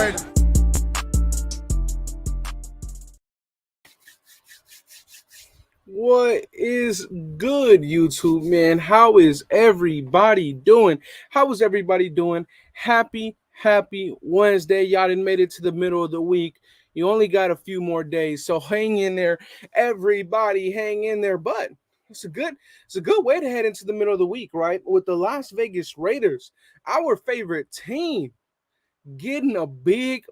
Word. What is good, YouTube, man? How is everybody doing? How is everybody doing? Happy Wednesday. Y'all done made it to the middle of the week. You only got a few more days, so hang in there. Everybody hang in there. But it's a good way to head into the middle of the week, right? With the Las Vegas Raiders, our favorite team, getting a big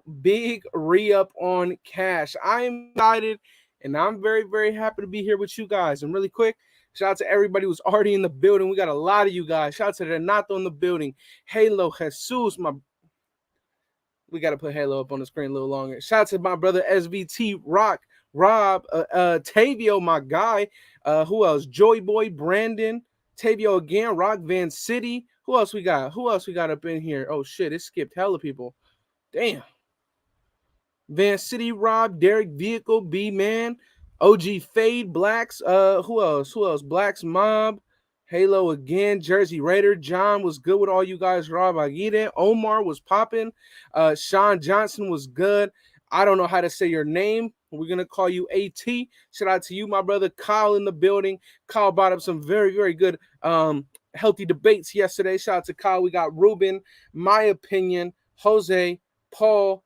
re-up on cash. I am excited, and I'm very happy to be here with you guys. And really quick, shout out to everybody who's already in the building. We got a lot of you guys. Shout out to Renato in the building. Halo, Jesus, we got to put Halo up on the screen a little longer. Shout out to my brother SVT Rock, Rob, Tavio, my guy. Who else? Joy Boy, Brandon, Tavio again, Rock Van City. Who else we got? Who else we got up in here? Oh shit, it skipped hella people. Damn. Van City, Rob, Derek Vehicle, B Man, OG Fade, Blacks. Who else? Blacks Mob, Halo again, Jersey Raider. John was good with all you guys. Rob Aguirre, Omar was popping. Sean Johnson was good. I don't know how to say your name. We're gonna call you AT. Shout out to you, my brother Kyle in the building. Kyle brought up some very good healthy debates yesterday. Shout out to Kyle. We got Ruben, my opinion, Jose, Paul.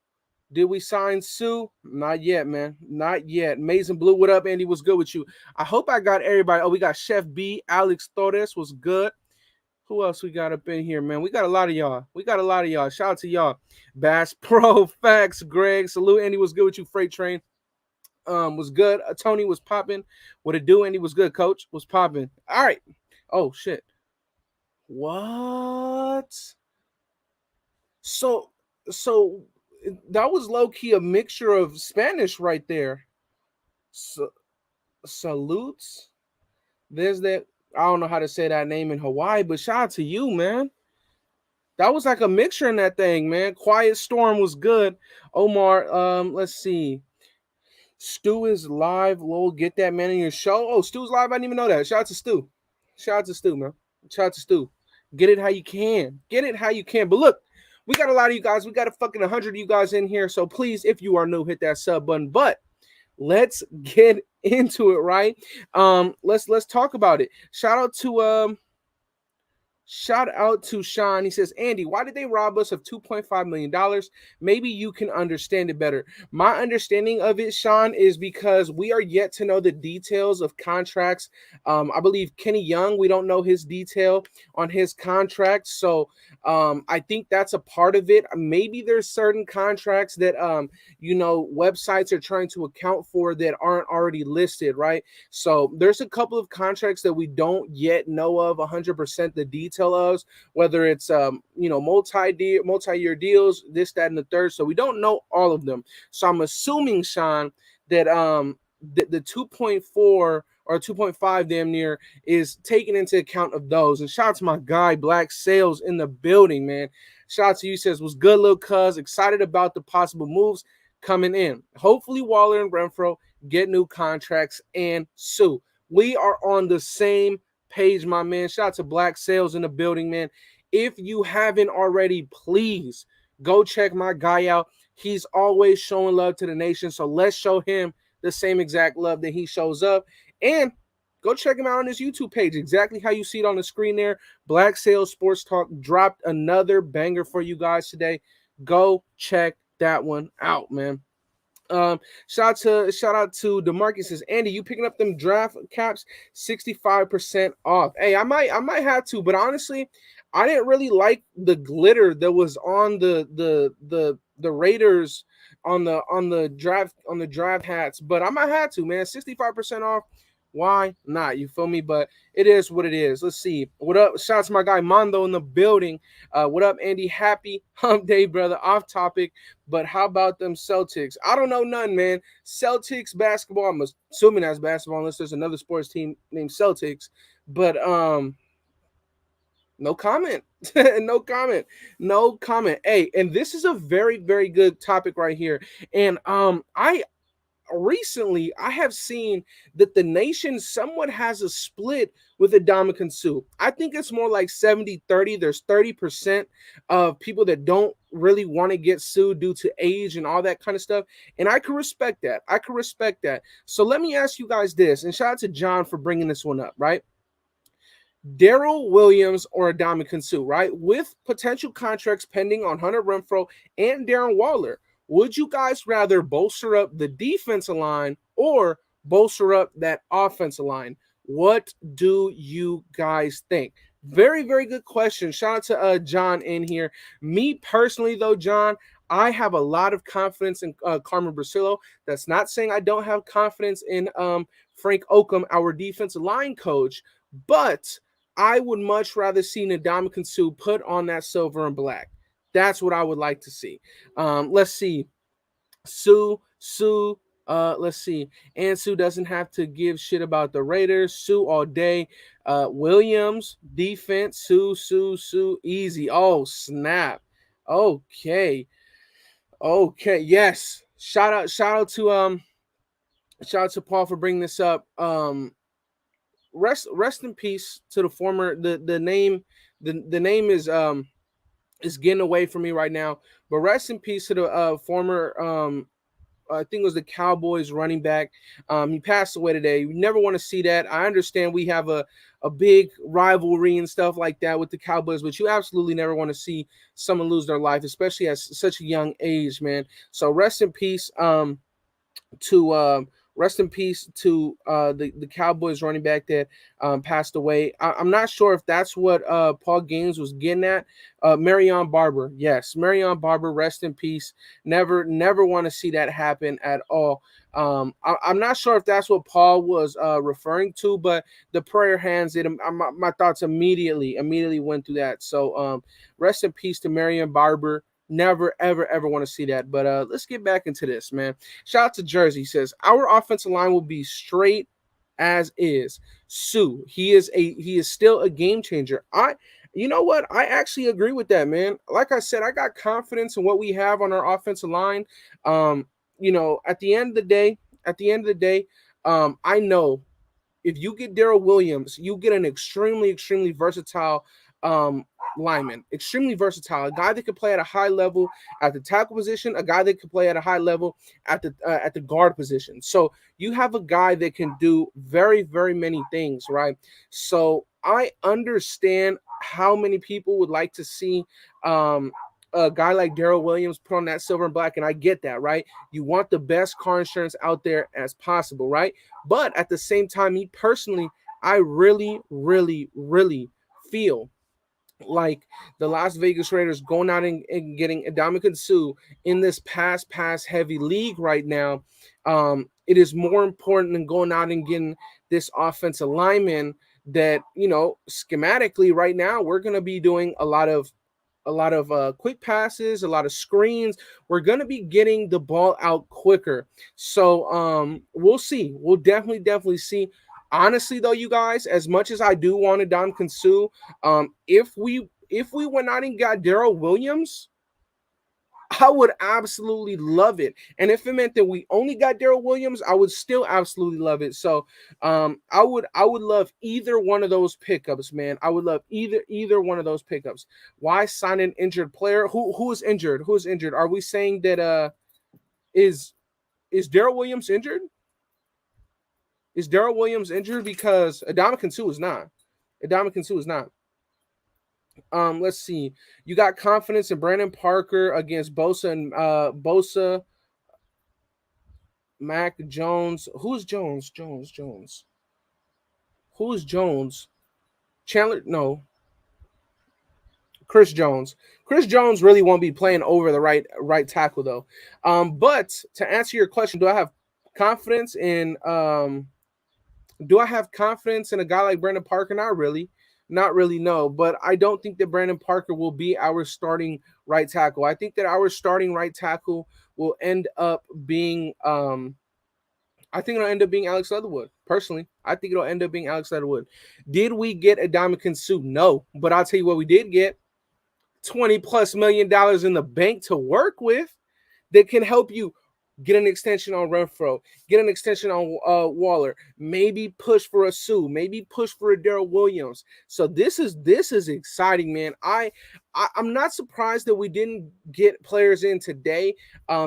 Did we sign Sue? Not yet, man. Not yet. Mason Blue, what up, Andy? What's good with you? I hope I got everybody. Oh, we got Chef B. Alex Torres was good. Who else we got up in here, man? We got a lot of y'all. Shout out to y'all. Bass Pro, Facts, Greg. Salute, Andy. Was good with you. Freight Train was good. Tony was popping. What it do, Andy? Was good. Coach was popping. All right. Oh, shit. What? So that was low-key a mixture of Spanish right there. Salutes. There's that. I don't know how to say that name in Hawaii, but shout out to you, man. That was like a mixture in that thing, man. Quiet Storm was good. Omar, let's see. Stu is live. Lol, get that man in your show. Oh, Stu's live. I didn't even know that. Shout out to Stu. Shout out to Stu, man. Shout out to Stu. Get it how you can. But look, we got a lot of you guys. We got a fucking 100 of you guys in here. So please, if you are new, hit that sub button. But let's get into it, right? Let's talk about it. Shout out to Sean. He says, Andy, why did they rob us of $2.5 million? Maybe you can understand it better. My understanding of it, Sean, is because we are yet to know the details of contracts. I believe Kenny Young, we don't know his detail on his contract. So I think that's a part of it. Maybe there's certain contracts that, websites are trying to account for that aren't already listed, right? So there's a couple of contracts that we don't yet know of 100% the detail of, whether it's multi-year deals, this, that, and the third. So we don't know all of them. So I'm assuming, Sean, that the 2.4 or 2.5 damn near is taken into account of those. And shout out to my guy Black Sales in the building, man. Shout out to you. Says was good, little cuz. Excited about the possible moves coming in. Hopefully Waller and Renfro get new contracts and Sue. We are on the same page, my man. Shout out to Black Sales in the building, man. If you haven't already, please go check my guy out. He's always showing love to the nation, so let's show him the same exact love that he shows up. And go check him out on his YouTube page, exactly how you see it on the screen there. Black Sales Sports Talk dropped another banger for you guys today. Go check that one out, man. Shout out to DeMarcus. Says, Andy, you picking up them draft caps 65% off. Hey, I might have to, but honestly, I didn't really like the glitter that was on the Raiders on the draft hats, but I might have to, man. 65% off. Why not? You feel me? But it is what it is. Let's see. What up? Shout out to my guy Mondo in the building. What up, Andy? Happy hump day, brother. Off topic, but how about them Celtics? I don't know none, man. Celtics basketball. I'm assuming that's basketball unless there's another sports team named Celtics. But no comment. No comment. Hey, and this is a very good topic right here. And recently I have seen that the nation somewhat has a split with Ndamukong Suh. I think it's more like 70-30. There's 30% of people that don't really want to get sued due to age and all that kind of stuff. And I can respect that. I can respect that. So let me ask you guys this, and shout out to John for bringing this one up, right? Daryl Williams or Ndamukong Suh, right? With potential contracts pending on Hunter Renfro and Darren Waller, would you guys rather bolster up the defensive line or bolster up that offensive line? What do you guys think? Very, very good question. Shout out to John in here. Me personally, though, John, I have a lot of confidence in Carmen Brasillo. That's not saying I don't have confidence in Frank Oakham, our defensive line coach, but I would much rather see Ndamukong Suh put on that silver and black. That's what I would like to see. Let's see. Sue, let's see. And Sue doesn't have to give shit about the Raiders. Sue all day. Williams, defense. Sue, easy. Oh, snap. Okay. Okay. Yes. Shout out to Paul for bringing this up. Rest in peace to the former the name the name is getting away from me right now, but rest in peace to the former I think it was the Cowboys running back. He passed away today. You never want to see that. I understand we have a big rivalry and stuff like that with the Cowboys, but you absolutely never want to see someone lose their life, especially at such a young age, man. So rest in peace to rest in peace to the Cowboys running back that passed away. I'm not sure if that's what Paul Gaines was getting at. Marion Barber, yes, Marion Barber, rest in peace. Never want to see that happen at all. I'm not sure if that's what Paul was referring to, but the prayer hands it. My thoughts immediately went through that. So rest in peace to Marion Barber. Never, ever want to see that. But let's get back into this, man. Shout out to Jersey. He says, our offensive line will be straight as is. Sue, he is still a game changer. You know what? I actually agree with that, man. Like I said, I got confidence in what we have on our offensive line. At the end of the day, I know if you get Daryl Williams, you get an extremely, extremely versatile lineman, extremely versatile, a guy that can play at a high level at the tackle position, a guy that can play at a high level at the guard position. So you have a guy that can do very, very many things, right? So I understand how many people would like to see a guy like Daryl Williams put on that silver and black, and I get that, right? You want the best car insurance out there as possible, right? But at the same time, me personally, I really, really, really feel like the Las Vegas Raiders going out and getting Ndamukong Suh in this pass heavy league right now. It is more important than going out and getting this offensive lineman that, schematically right now, we're going to be doing a lot of quick passes, a lot of screens. We're going to be getting the ball out quicker. So we'll see. We'll definitely see. Honestly, though, you guys, as much as I do want Ndamukong Suh, if we went out and got Daryl Williams, I would absolutely love it. And if it meant that we only got Daryl Williams, I would still absolutely love it. So I would love either one of those pickups, man. I would love either one of those pickups. Why sign an injured player? Who is injured? Who is injured? Are we saying that is Daryl Williams injured? Is Daryl Williams injured? Because Ndamukong Suh is not. Ndamukong Suh is not. Let's see. You got confidence in Brandon Parker against Bosa and Bosa, Mac Jones. Who's Jones? Who's Jones? Chandler? No. Chris Jones. Chris Jones really won't be playing over the right tackle though. But to answer your question, do I have confidence in a guy like Brandon Parker? Not really, no. But I don't think that Brandon Parker will be our starting right tackle. I think that our starting right tackle will end up being I think it'll end up being Alex Leatherwood. Personally, I think it'll end up being Alex Leatherwood. Did we get Ndamukong Suh? No. But I'll tell you what we did get. $20+ million in the bank to work with that can help you get an extension on Renfro, get an extension on Waller, maybe push for a Sue, maybe push for a Daryl Williams. So this is exciting, man. I'm not surprised that we didn't get players in today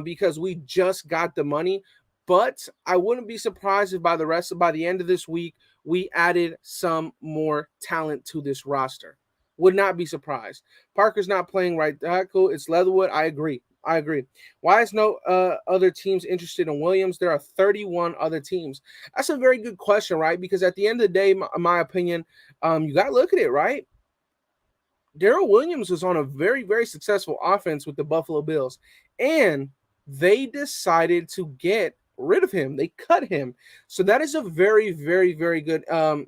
because we just got the money. But I wouldn't be surprised if by the end of this week we added some more talent to this roster. Would not be surprised. Parker's not playing right tackle. It's Leatherwood. I agree. Why is no other teams interested in Williams? There are 31 other teams. That's a very good question, right? Because at the end of the day, my opinion, you got to look at it, right? Daryl Williams was on a very, very successful offense with the Buffalo Bills, and they decided to get rid of him. They cut him. So that is a very, very, very good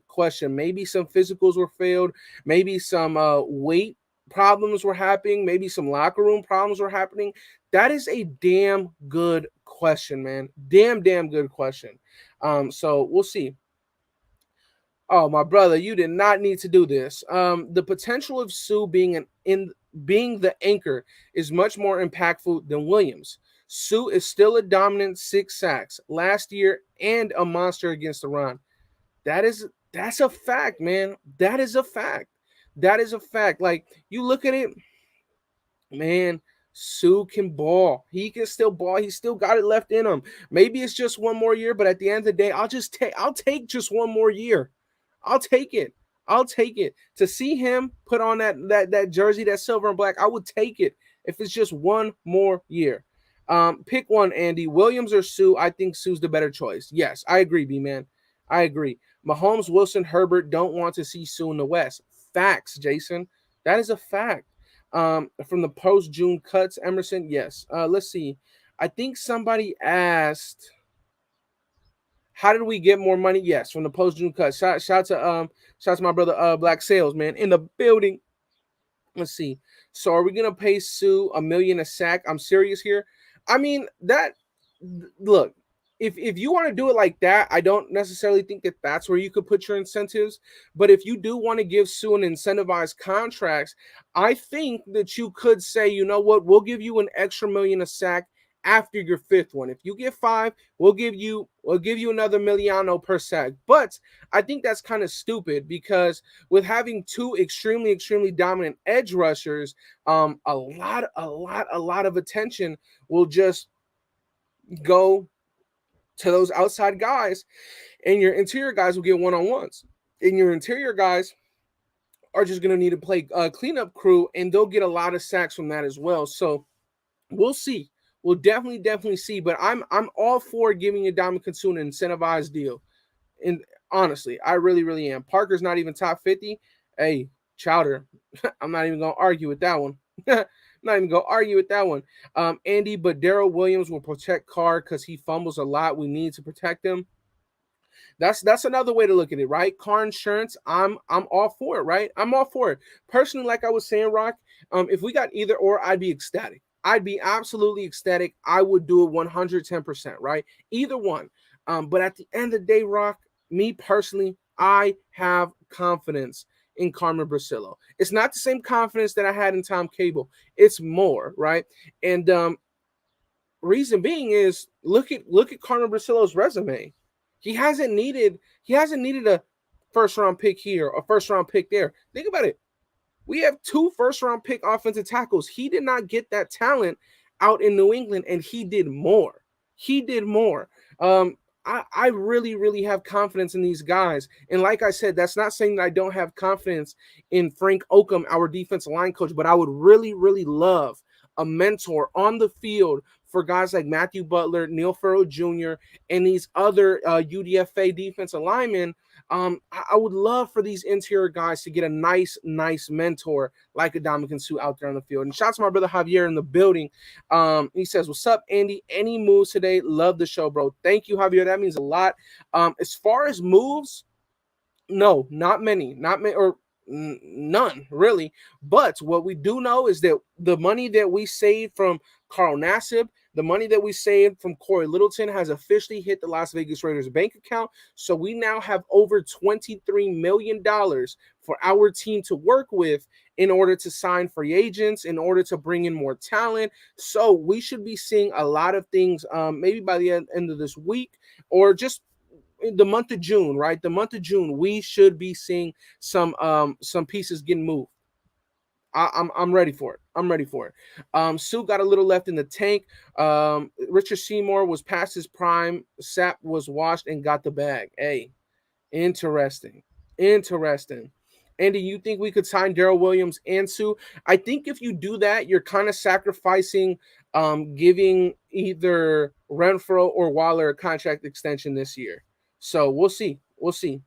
question. Maybe some physicals were failed. Maybe some weight problems were happening. Maybe some locker room problems were happening. That is a damn good question, man. Damn good question. So we'll see. Oh, my brother, you did not need to do this. The potential of Sue being the anchor is much more impactful than Williams. Sue is still a dominant 6 sacks last year and a monster against the run. That's a fact, man. That is a fact. That is a fact. Like, you look at it, man, Sue can ball. He can still ball. He still got it left in him. Maybe it's just one more year, but at the end of the day, I'll take just one more year. I'll take it. I'll take it. To see him put on that jersey, that silver and black, I would take it if it's just one more year. Pick one, Andy. Williams or Sue? I think Sue's the better choice. Yes, I agree, B-Man. I agree. Mahomes, Wilson, Herbert don't want to see Sue in the West. Facts, Jason. That is a fact. From the post-June cuts, Emerson, yes. Let's see. I think somebody asked, how did we get more money? Yes, from the post-June cuts. Shout to my brother Black Sales, man, in the building. Let's see. So are we gonna pay Sue $1 million a sack? I'm serious here. I mean, look, if you want to do it like that, I don't necessarily think that that's where you could put your incentives. But if you do want to give Sue an incentivized contracts, I think that you could say, you know what, we'll give you an extra $1 million a sack after your 5th one. If you get 5, we'll give you another Miliano per sack. But I think that's kind of stupid because with having 2 extremely dominant edge rushers, a lot of attention will just go to those outside guys, and your interior guys will get one-on-ones, and your interior guys are just going to need to play cleanup crew, and they'll get a lot of sacks from that as well. So we'll see. We'll definitely see. But I'm all for giving Ndamukong Suh an incentivized deal. And honestly, I really am. Parker's not even top 50. Hey, Chowder, I'm not even going to argue with that one. Not even going to argue with that one. Andy, but Daryl Williams will protect Carr because he fumbles a lot. We need to protect him. That's another way to look at it, right? Car insurance, I'm all for it, right? I'm all for it. Personally, like I was saying, Rock, if we got either or, I'd be ecstatic. I'd be absolutely ecstatic. I would do it 110%, right? Either one. But at the end of the day, Rock, me personally, I have confidence in Carmen Brasillo. It's not the same confidence that I had in Tom Cable. It's more, right? And reason being is look at Carmen Brasillo's resume. He hasn't needed a first round pick here or first round pick there. Think about it. We have 2 first round pick offensive tackles. He did not get that talent out in New England, and he did more. I really have confidence in these guys. And like I said, that's not saying that I don't have confidence in Frank Oakham, our defensive line coach, but I would really love a mentor on the field for guys like Matthew Butler, Neil Farrell Jr., and these other UDFA defensive linemen. I would love for these interior guys to get a nice mentor like Ndamukong Suh out there on the field. And shout out to my brother Javier in the building. He says, "What's up, Andy? Any moves today? Love the show, bro." Thank you, Javier. That means a lot. As far as moves, no, not many. Or None really. But what we do know is that the money that we saved from Carl Nassib, the money that we saved from Corey Littleton has officially hit the Las Vegas Raiders bank account. So we now have over $23 million for our team to work with in order to sign free agents, in order to bring in more talent. So we should be seeing a lot of things maybe by the end of this week, or just the month of June, right? The month of June, we should be seeing some pieces getting moved. I'm ready for it. I'm ready for it. Sue got a little left in the tank. Richard Seymour was past his prime. Sapp was washed and got the bag. Hey, interesting. Interesting. Andy, you think we could sign Daryl Williams and Sue? I think if you do that, you're kind of sacrificing giving either Renfro or Waller a contract extension this year. So we'll see. We'll see.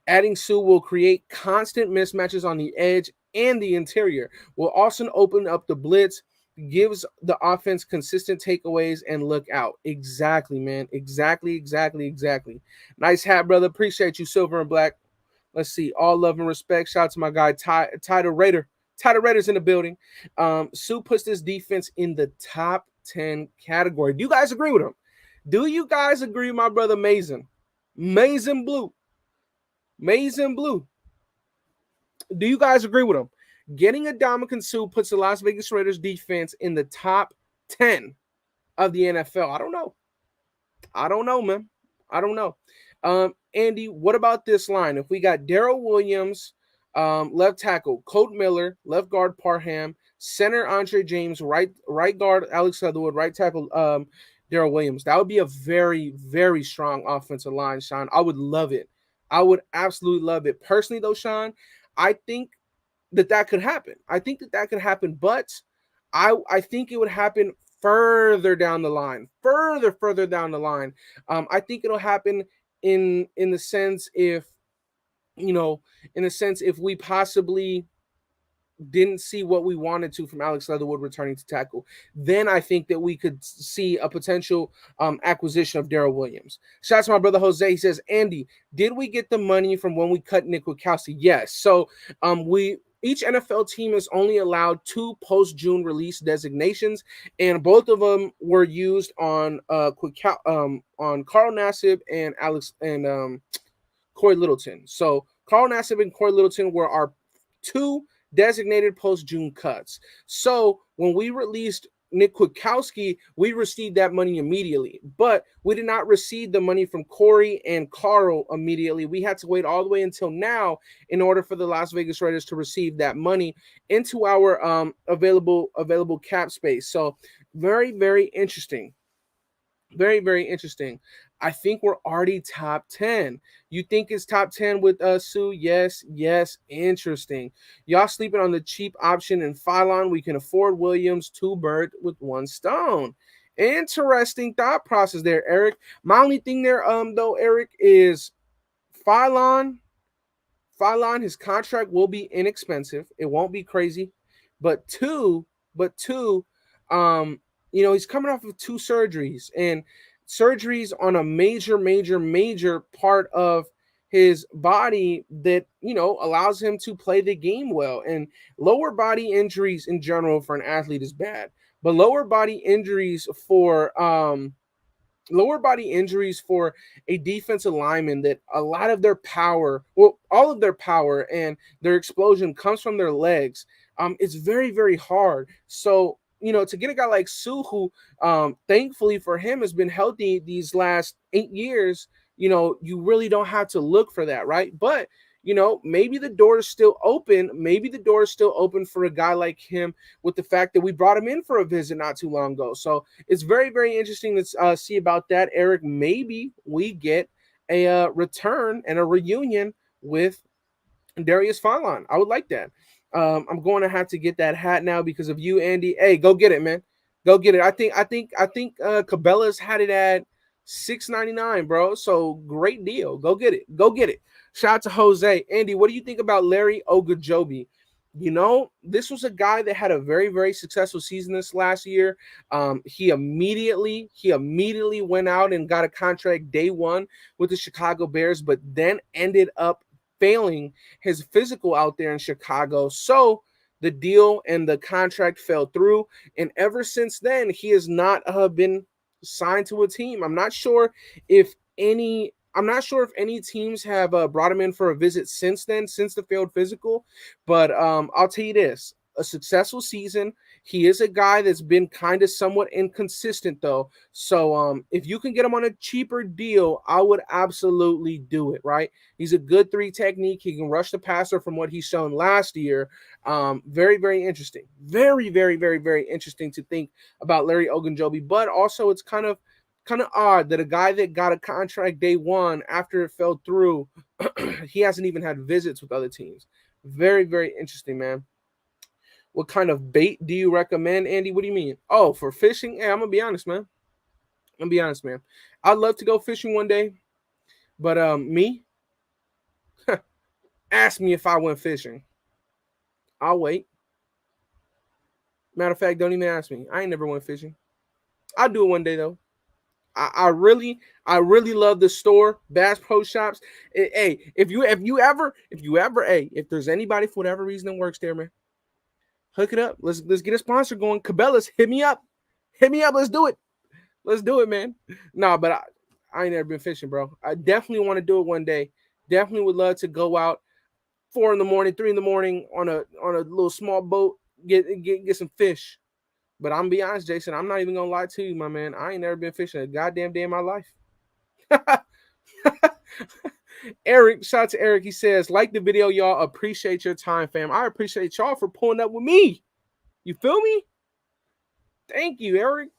Adding Sue will create constant mismatches on the edge and the interior. Will also open up the blitz, gives the offense consistent takeaways and look out. Exactly, man. Exactly, exactly, exactly. Nice hat, brother. Appreciate you, Silver and Black. Let's see. All love and respect. Shout out to my guy, Title Raider. Title Raiders in the building. Sue puts this defense in the top 10 category. Do you guys agree with him? Do you guys agree, my brother Mason? Mason Blue. Mason Blue. Do you guys agree with him? Getting a Ndamukong Suh puts the Las Vegas Raiders defense in the top 10 of the NFL. I don't know. I don't know, man. I don't know. Andy, what about this line? If we got Daryl Williams, left tackle, Colt Miller, left guard Parham, center Andre James, right guard Alex Leatherwood, right tackle Daryl Williams. That would be a very, very strong offensive line, Sean. I would love it. I would absolutely love it. Personally, though, Sean, I think that could happen. I think that could happen, but I think it would happen further down the line, further down the line. I think it'll happen in the sense if, in a sense if we possibly didn't see what we wanted to from Alex Leatherwood returning to tackle, then I think that we could see a potential acquisition of Daryl Williams. Shout out to my brother Jose. He says, Andy, did we get the money from when we cut Nick Witkowski? Yes. So each NFL team is only allowed 2 post-June release designations, and both of them were used on Carl Nassib and Corey Littleton. So Carl Nassib and Corey Littleton were our 2 designated post-June cuts. So when we released Nick Witkowski, we received that money immediately, but we did not receive the money from Corey and Carl immediately. We had to wait all the way until now in order for the Las Vegas Raiders to receive that money into our available cap space. So very, very interesting. Very, very interesting. I think we're already top 10. You think it's top 10 with Sue? Yes, yes. Interesting. Y'all sleeping on the cheap option in Phylon. We can afford Williams, 2 birds with 1 stone. Interesting thought process there, Eric. My only thing there, though, Eric, is Phylon, his contract will be inexpensive. It won't be crazy. But two, he's coming off of 2 surgeries, and surgeries on a major part of his body that, allows him to play the game well. And lower body injuries in general for an athlete is bad. But lower body injuries for a defensive lineman, that a lot of their power, well, all of their power and their explosion comes from their legs. It's very, very hard. So, to get a guy like Sue, who thankfully for him has been healthy these last 8 years, you really don't have to look for that, right? But maybe the door is still open. Maybe the door is still open for a guy like him, with the fact that we brought him in for a visit not too long ago. So it's very, very interesting to see about that, Eric. Maybe we get a return and a reunion with Darius Phylon. I would like that. I'm going to have to get that hat now because of you, Andy. Hey, go get it, man. Go get it. I think Cabela's had it at $6.99, bro. So great deal. Go get it. Go get it. Shout out to Jose. Andy, what do you think about Larry Ogunjobi? This was a guy that had a very, very successful season this last year. He immediately went out and got a contract day one with the Chicago Bears, but then ended up failing his physical out there in Chicago. So the deal and the contract fell through. And ever since then, he has not been signed to a team. I'm not sure if any teams have brought him in for a visit since then, since the failed physical. But I'll tell you this: a successful season. He is a guy that's been kind of somewhat inconsistent, though. So if you can get him on a cheaper deal, I would absolutely do it, right? He's a good 3 technique. He can rush the passer from what he's shown last year. Very, very interesting. Very, very, very, very interesting to think about Larry Ogunjobi. But also it's kind of odd that a guy that got a contract day one after it fell through, he hasn't even had visits with other teams. Very, very interesting, man. What kind of bait do you recommend, Andy? What do you mean? Oh, for fishing? Hey, I'm gonna be honest, man. I'd love to go fishing one day, but me, ask me if I went fishing. I'll wait. Matter of fact, don't even ask me. I ain't never went fishing. I'll do it one day though. I really love the store, Bass Pro Shops. Hey, if there's anybody for whatever reason that works there, man, hook it up. Let's get a sponsor going. Cabela's, hit me up. Let's do it. Man. Nah, but I ain't never been fishing, bro. I definitely want to do it one day. Definitely would love to go out 4 in the morning, 3 in the morning on a little small boat, get some fish. But I'm gonna be honest, Jason, I'm not even gonna lie to you, my man. I ain't never been fishing a goddamn day in my life. Eric, shout out to Eric. He says, like the video, y'all. Appreciate your time, fam. I appreciate y'all for pulling up with me. You feel me? Thank you, Eric.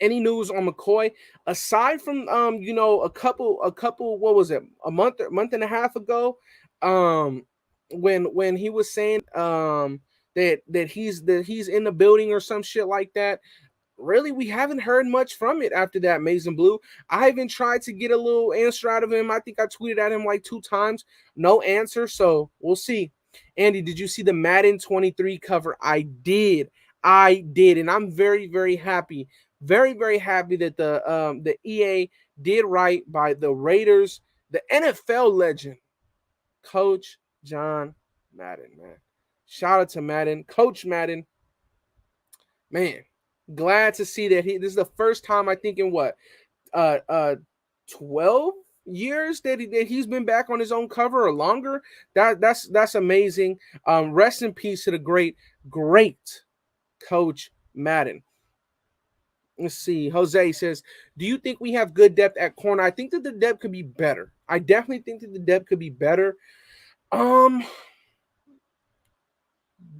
Any news on McCoy aside from a couple what was it, a month and a half ago, when he was saying that he's in the building or some shit like that. Really, we haven't heard much from it after that, Mason Blue. I even tried to get a little answer out of him. I think I tweeted at him like 2 times. No answer, so we'll see. Andy, did you see the Madden 23 cover? I did, and I'm very, very happy. Very, very happy that the EA did right by the Raiders, the NFL legend, Coach John Madden, man. Shout out to Madden, Coach Madden. Man, glad to see that this is the first time I think in 12 years that he's been back on his own cover or longer. That's amazing. Rest in peace to the great Coach Madden. Let's see. Jose says, do you think we have good depth at corner? I think that the depth could be better. I definitely think that the depth could be better.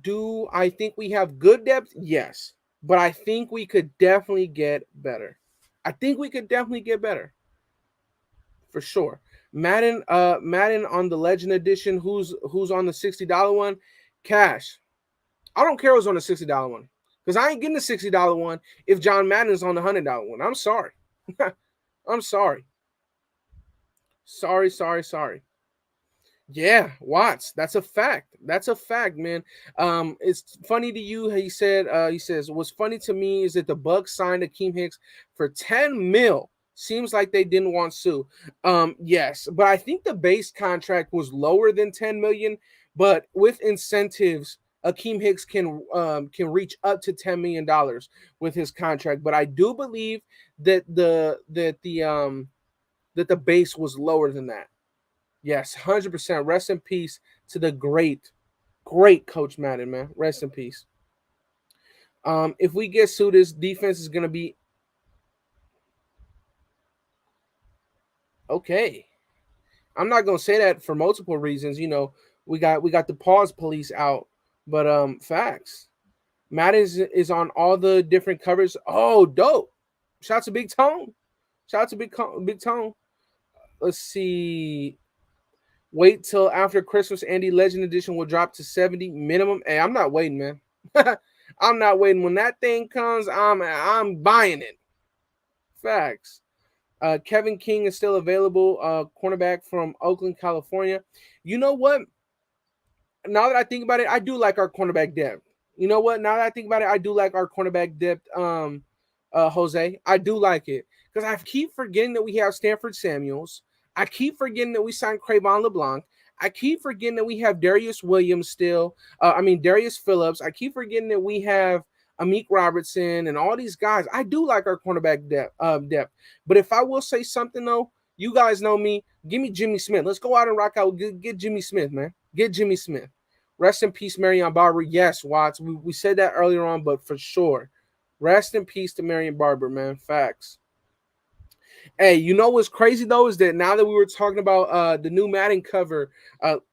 Do I think we have good depth? Yes. But I think we could definitely get better. For sure. Madden on the Legend Edition. Who's on the $60 one? Cash. I don't care who's on the $60 one. Because I ain't getting the $60 one if John Madden's on the $100 one. I'm sorry. I'm sorry. Sorry. Yeah, Watts. That's a fact, man. It's funny to you. He says, what's funny to me is that the Bucs signed Akeem Hicks for $10 million. Seems like they didn't want Sue. Yes, but I think the base contract was lower than $10 million. But with incentives, Akeem Hicks can reach up to $10 million with his contract. But I do believe that the base was lower than that. Yes, 100%. Rest in peace to the great Coach Madden, man. Rest in peace. If we get sued, this defense is going to be okay. I'm not going to say that for multiple reasons. We got the pause police out, but facts. Madden is on all the different covers. Oh, dope. Shout out to Big Tone. Big Tone. Let's see. Wait till after Christmas. Andy Legend Edition will drop to 70 minimum. Hey, I'm not waiting, man. I'm not waiting. When that thing comes, I'm buying it. Facts. Kevin King is still available. Cornerback from Oakland, California. You know what? Now that I think about it, I do like our cornerback depth. You know what? Now that I think about it, I do like our cornerback depth. Jose, I do like it because I keep forgetting that we have Stanford Samuels. I keep forgetting that we signed Cravon LeBlanc. I keep forgetting that we have Darius Williams still. Darius Phillips. I keep forgetting that we have Amik Robertson and all these guys. I do like our cornerback depth. But if I will say something though, you guys know me. Give me Jimmy Smith. Let's go out and rock out. Get Jimmy Smith, man. Get Jimmy Smith. Rest in peace, Marion Barber. Yes, Watts. We said that earlier on, but for sure. Rest in peace to Marion Barber, man. Facts. Hey, you know what's crazy though is that now that we were talking about the new Madden cover,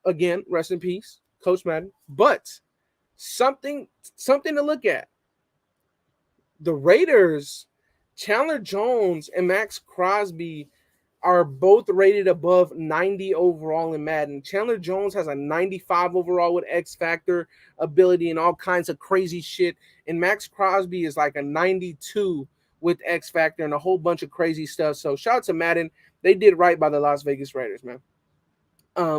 again, rest in peace, Coach Madden. But something to look at. The Raiders, Chandler Jones and Max Crosby are both rated above 90 overall in Madden. Chandler Jones has a 95 overall with X Factor ability and all kinds of crazy shit. And Max Crosby is like a 92 with X Factor and a whole bunch of crazy stuff. So shout out to Madden. They did right by the Las Vegas Raiders, man.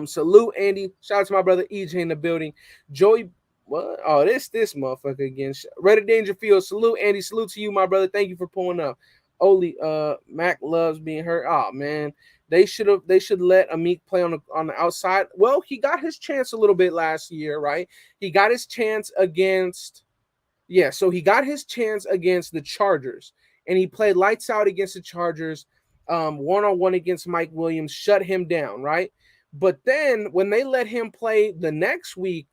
Salute, Andy. Shout out to my brother EJ in the building. Joey, what? Oh, this motherfucker again. Reddit Dangerfield. Salute, Andy. Salute to you, my brother. Thank you for pulling up. Oli, Mac loves being hurt. Oh man, they should let Amik play on the outside. Well, he got his chance a little bit last year, right? He got his chance against, so he got his chance against the Chargers, and he played lights out against the Chargers, one-on-one against Mike Williams, shut him down, right? But then when they let him play the next week,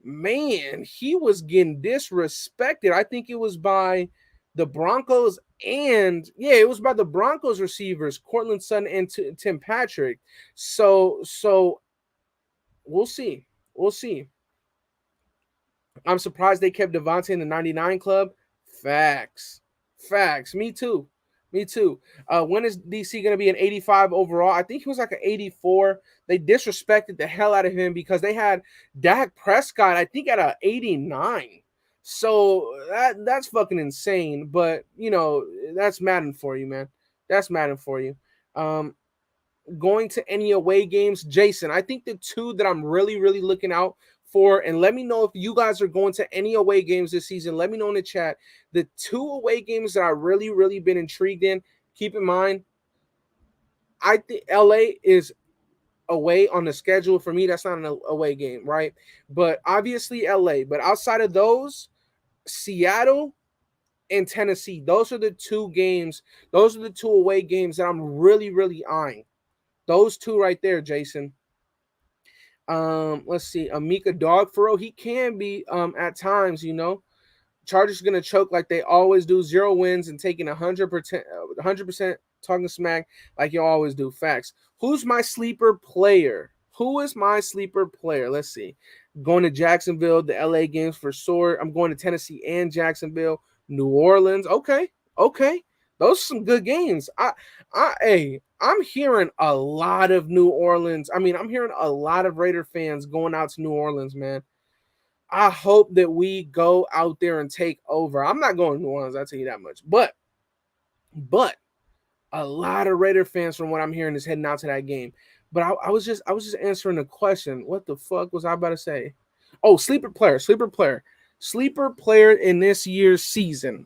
man, he was getting disrespected. I think it was by the Broncos it was by the Broncos receivers, Cortland Sutton and Tim Patrick. So we'll see. I'm surprised they kept Devontae in the 99 club. Facts. Me too. When is DC going to be an 85 overall? I think he was like an 84. They disrespected the hell out of him because they had Dak Prescott, I think, at an 89. So that's fucking insane. But, that's Madden for you, man. That's Madden for you. Going to any away games, Jason, I think the two that I'm really, really looking out for, and let me know if you guys are going to any away games this season. Let me know in the chat. The two away games that I really, really been intrigued in, keep in mind, I think LA is away on the schedule. For me, that's not an away game, right? But obviously LA. But outside of those, Seattle and Tennessee, those are the two games. Those are the two away games that I'm really, really eyeing. Those two right there, Jason. Let's see. Amika Dog for real. He can be at times, Chargers are gonna choke like they always do. 0 wins and taking 100% talking smack like you always do. Facts. Who's my sleeper player? Let's see. Going to Jacksonville, the LA games for sure. I'm going to Tennessee and Jacksonville, New Orleans. Okay. Those are some good games. I'm hearing a lot of New Orleans. I'm hearing a lot of Raider fans going out to New Orleans, man. I hope that we go out there and take over. I'm not going to New Orleans, I'll tell you that much. But a lot of Raider fans, from what I'm hearing, is heading out to that game. But I was just answering a question. What the fuck was I about to say? Oh, sleeper player in this year's season.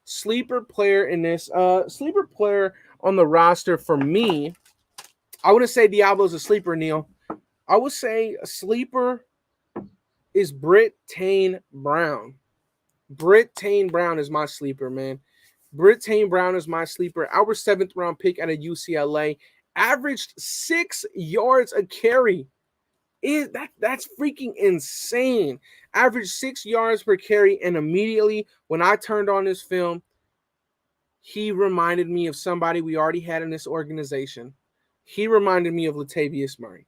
Sleeper player in this sleeper player on the roster for me. I wouldn't say Diablo's a sleeper, Neil. I would say a sleeper is Britain Brown. Britain Brown is my sleeper, man. Britain Brown is my sleeper. Our 7th round pick out of UCLA. Averaged 6 yards a carry. That's freaking insane. Averaged 6 yards per carry, and immediately when I turned on this film, he reminded me of somebody we already had in this organization. He reminded me of Latavius Murray.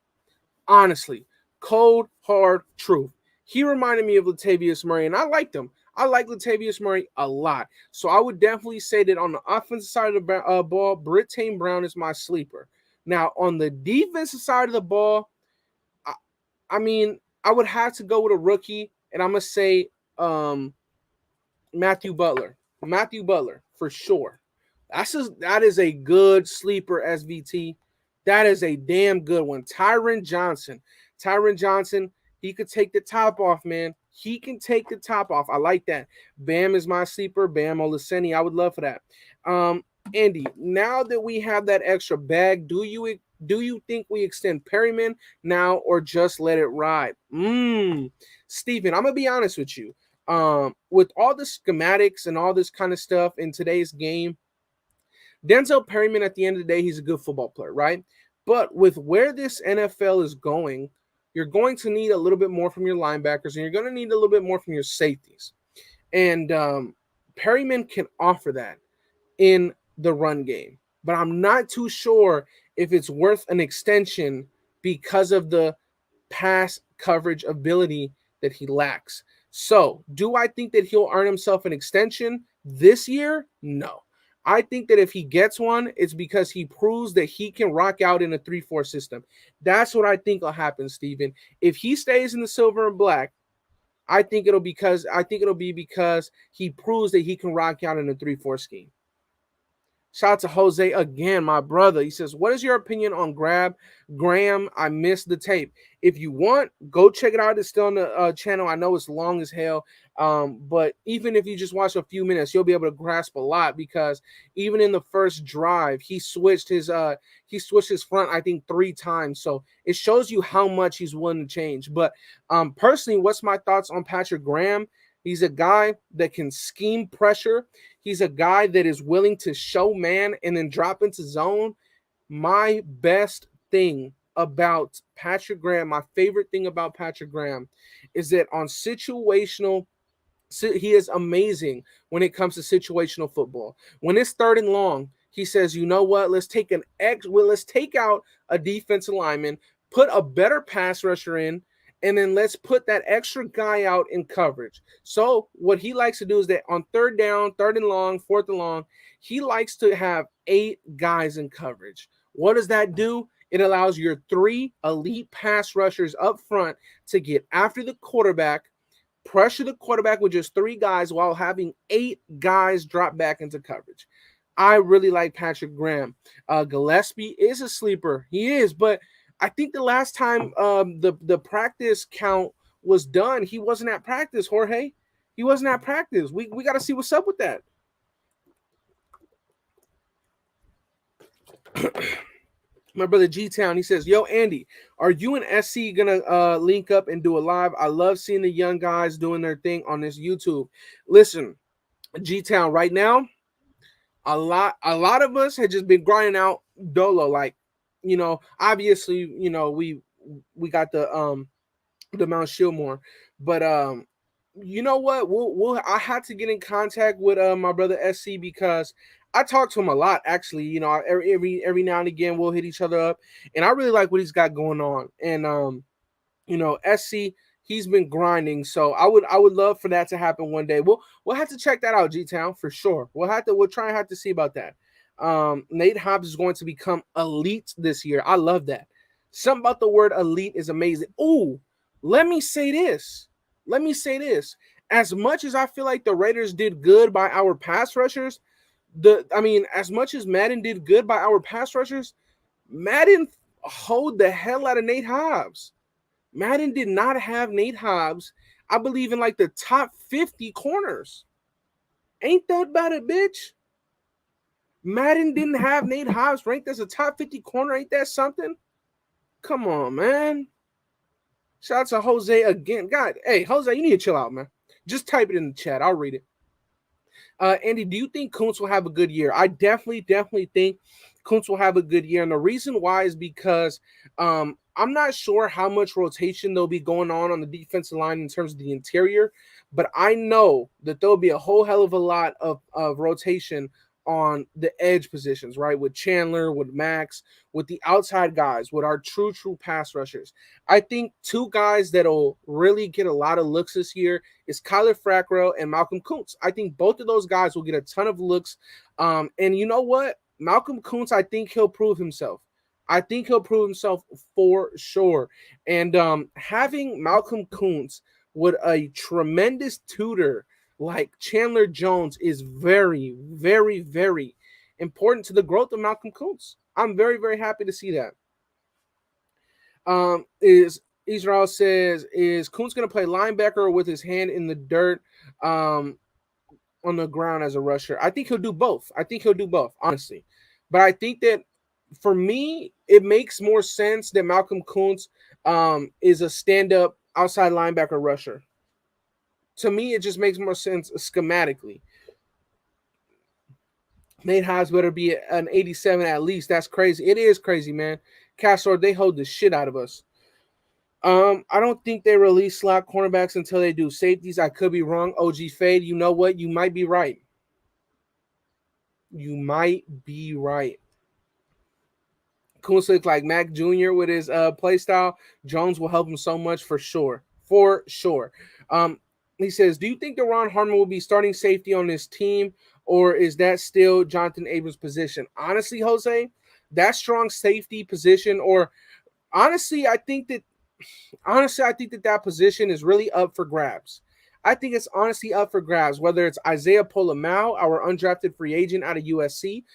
Honestly, cold, hard truth. He reminded me of Latavius Murray, and I liked him. I like Latavius Murray a lot. So I would definitely say that on the offensive side of the ball, Britain Brown is my sleeper. Now, on the defensive side of the ball, I would have to go with a rookie, and I'm going to say Matthew Butler. Matthew Butler, for sure. That is a good sleeper, SVT. That is a damn good one. Tyron Johnson, he could take the top off, man. He can take the top off. I like that. Bam is my sleeper. Bam Olaseni. I would love for that. Andy, now that we have that extra bag, do you Do you think we extend Perryman now or just let it ride? Stephen, I'm gonna be honest with you. With all the schematics and all this kind of stuff in today's game, Denzel Perryman, at the end of the day, he's a good football player, right? But with where this NFL is going, you're going to need a little bit more from your linebackers, and you're going to need a little bit more from your safeties. And Perryman can offer that in the run game. But I'm not too sure if it's worth an extension because of the pass coverage ability that he lacks. So, do I think that he'll earn himself an extension this year? No. I think that if he gets one, it's because he proves that he can rock out in a 3-4 system. That's what I think will happen, Steven. If he stays in the silver and black, I think it'll be because he proves that he can rock out in a 3-4 scheme. Shout out to Jose again, my brother. He says, what is your opinion on Graham? I missed the tape. If you want, go check it out. It's still on the channel. I know it's long as hell. But even if you just watch a few minutes, you'll be able to grasp a lot, because even in the first drive, he switched his front, I think, 3 times. So it shows you how much he's willing to change. But personally, what's my thoughts on Patrick Graham? He's a guy that can scheme pressure. He's a guy that is willing to show man and then drop into zone. My best thing about Patrick Graham, my favorite thing about Patrick Graham, is that on situational, he is amazing when it comes to situational football. When it's 3rd and long, he says, you know what? Let's take out a defensive lineman, put a better pass rusher in, and then let's put that extra guy out in coverage. So what he likes to do is that on 3rd down, 3rd and long, 4th and long, he likes to have 8 guys in coverage. What does that do? It allows your 3 elite pass rushers up front to get after the quarterback, pressure the quarterback with just 3 guys while having 8 guys drop back into coverage. I really like Patrick Graham. Gillespie is a sleeper. He is, but I think the last time the practice count was done, he wasn't at practice, Jorge. He wasn't at practice. We got to see what's up with that. My brother G-Town, he says, yo, Andy, are you and SC going to link up and do a live? I love seeing the young guys doing their thing on this YouTube. Listen, G-Town, right now, a lot of us had just been grinding out dolo. Like, obviously, we got the Mount Shillmore, but you know what? I had to get in contact with my brother SC because I talk to him a lot. Actually, every now and again we'll hit each other up, and I really like what he's got going on. And SC, he's been grinding, so I would love for that to happen one day. We'll have to check that out, G-Town, for sure. We'll try and have to see about that. Nate Hobbs is going to become elite this year. I love that. Something about the word elite is amazing. Ooh, let me say this. As much as I feel like the Raiders did good by our pass rushers, as much as Madden did good by our pass rushers, Madden hold the hell out of Nate Hobbs. Madden did not have Nate Hobbs, I believe, in like the top 50 corners. Ain't that about it, bitch? Madden didn't have Nate Hobbs ranked as a top 50 corner. Ain't that something? Come on, man. Shout out to Jose again. God, hey, Jose, you need to chill out, man. Just type it in the chat. I'll read it. Andy, do you think Kuntz will have a good year? I definitely think Kuntz will have a good year. And the reason why is because I'm not sure how much rotation there'll be going on the defensive line in terms of the interior, but I know that there'll be a whole hell of a lot of rotation on the edge positions, right? With Chandler, with Max, with the outside guys, with our true pass rushers. I think 2 guys that'll really get a lot of looks this year is Kyler Fackrell and Malcolm Kuntz. I think both of those guys will get a ton of looks. And you know what? Malcolm Kuntz, I think he'll prove himself. For sure. And having Malcolm Kuntz with a tremendous tutor like Chandler Jones is very, very, very important to the growth of Malcolm Kuntz. I'm very, very happy to see that. Israel says, is Kuntz going to play linebacker with his hand in the dirt on the ground as a rusher? I think he'll do both. Honestly. But I think that For me, it makes more sense that Malcolm Kuntz is a stand-up outside linebacker rusher. To me, it just makes more sense schematically. Nate Hobbs better be an 87 at least. That's crazy. It is crazy, man. Castro, they hold the shit out of us. I don't think they release slot cornerbacks until they do safeties. I could be wrong. OG Fade, you know what? You might be right. You might be right. Kuntz looks like Mac Jr. with his play style. Jones will help him so much for sure. For sure. He says, do you think Deron Harmon will be starting safety on this team, or is that still Jonathan Abrams' position? Honestly, Jose, that strong safety position, or honestly, I think that that position is really up for grabs. I think it's honestly up for grabs, whether it's Isaiah Polamau, our undrafted free agent out of USC,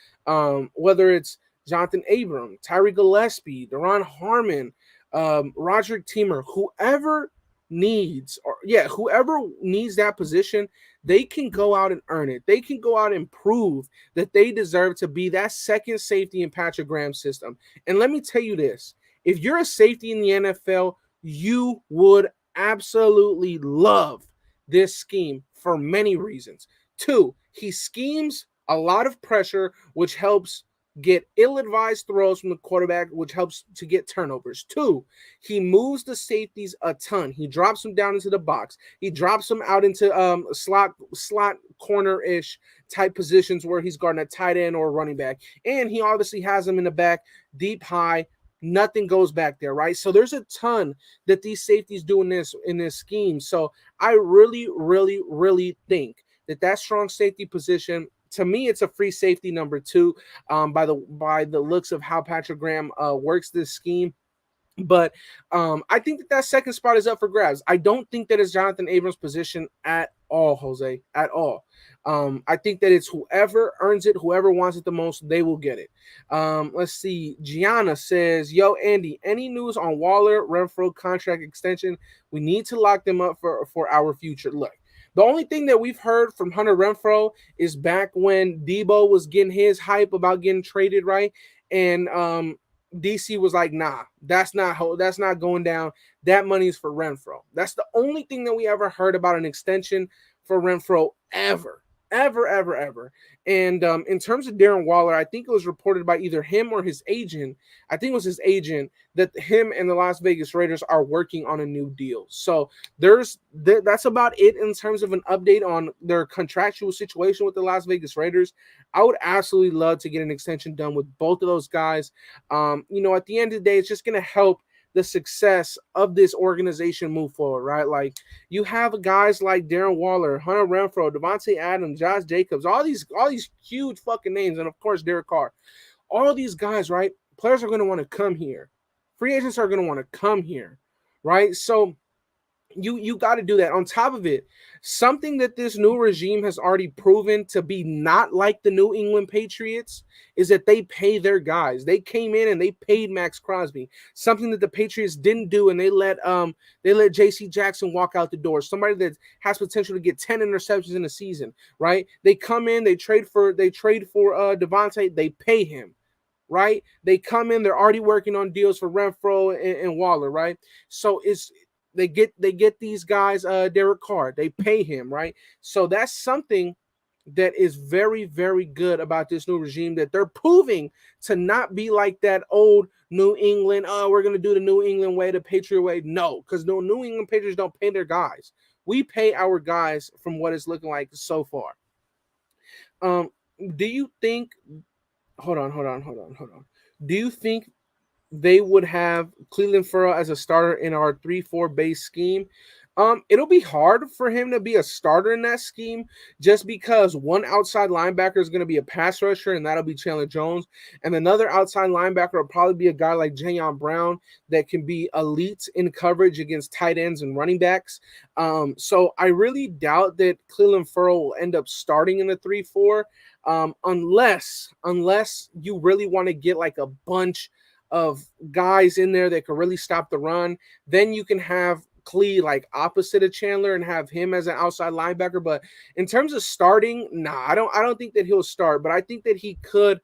whether it's Jonathan Abram, Tyree Gillespie, Deron Harmon, Roderick Teamer, whoever needs that position, they can go out and earn it. They can go out and prove that they deserve to be that second safety in Patrick Graham's system. And let me tell you this, if you're a safety in the NFL, you would absolutely love this scheme for many reasons. 2, he schemes a lot of pressure, which helps get ill-advised throws from the quarterback, which helps to get turnovers. 2, he moves the safeties a ton. He drops them down into the box. He drops them out into slot corner-ish type positions where he's guarding a tight end or a running back. And he obviously has them in the back, deep, high. Nothing goes back there, right? So there's a ton that these safeties do in this scheme. So I really, really, really think that strong safety position, to me, it's a free safety number 2 by the looks of how Patrick Graham works this scheme. But I think that second spot is up for grabs. I don't think that it's Jonathan Abrams' position at all, Jose, at all. I think that it's whoever earns it, whoever wants it the most, they will get it. Let's see. Gianna says, yo, Andy, any news on Waller, Renfro contract extension? We need to lock them up for our future. Look, the only thing that we've heard from Hunter Renfro is back when Debo was getting his hype about getting traded, right? And DC was like, nah, that's not going down. That money is for Renfro. That's the only thing that we ever heard about an extension for Renfro ever. And in terms of Darren Waller, I think it was reported by either him or his agent. I think it was his agent that him and the Las Vegas Raiders are working on a new deal. So that's about it in terms of an update on their contractual situation with the Las Vegas Raiders. I would absolutely love to get an extension done with both of those guys. At the end of the day, it's just going to help the success of this organization move forward, right? Like, you have guys like Darren Waller, Hunter Renfro, Devontae Adams, Josh Jacobs, all these huge fucking names, and of course Derek Carr. All these guys, right? Players are going to want to come here. Free agents are going to want to come here, right? So you got to do that. On top of it, something that this new regime has already proven to be not like the New England Patriots is that they pay their guys. They came in and they paid Max Crosby, something that the Patriots didn't do, and they let J.C. Jackson walk out the door. Somebody that has potential to get 10 interceptions in a season, right? They come in, they trade for Devontae, they pay him. Right? They come in, they're already working on deals for Renfro and Waller, right? So they get these guys, Derek Carr, they pay him, right? So that's something that is very, very good about this new regime, that they're proving to not be like that old New England, we're going to do the New England way, the Patriot way. No, because no, New England Patriots don't pay their guys. We pay our guys from what it's looking like so far. Do you think Hold on. Do you think they would have Cleveland Ferrell as a starter in our 3-4 base scheme? It'll be hard for him to be a starter in that scheme, just because one outside linebacker is going to be a pass rusher, and that'll be Chandler Jones. And another outside linebacker will probably be a guy like Jayon Brown that can be elite in coverage against tight ends and running backs. So I really doubt that Cleveland Ferrell will end up starting in the 3-4, unless you really want to get like a bunch of guys in there that can really stop the run. Then you can have Clee like opposite of Chandler and have him as an outside linebacker. But in terms of starting, I don't think that he'll start, but I think that he could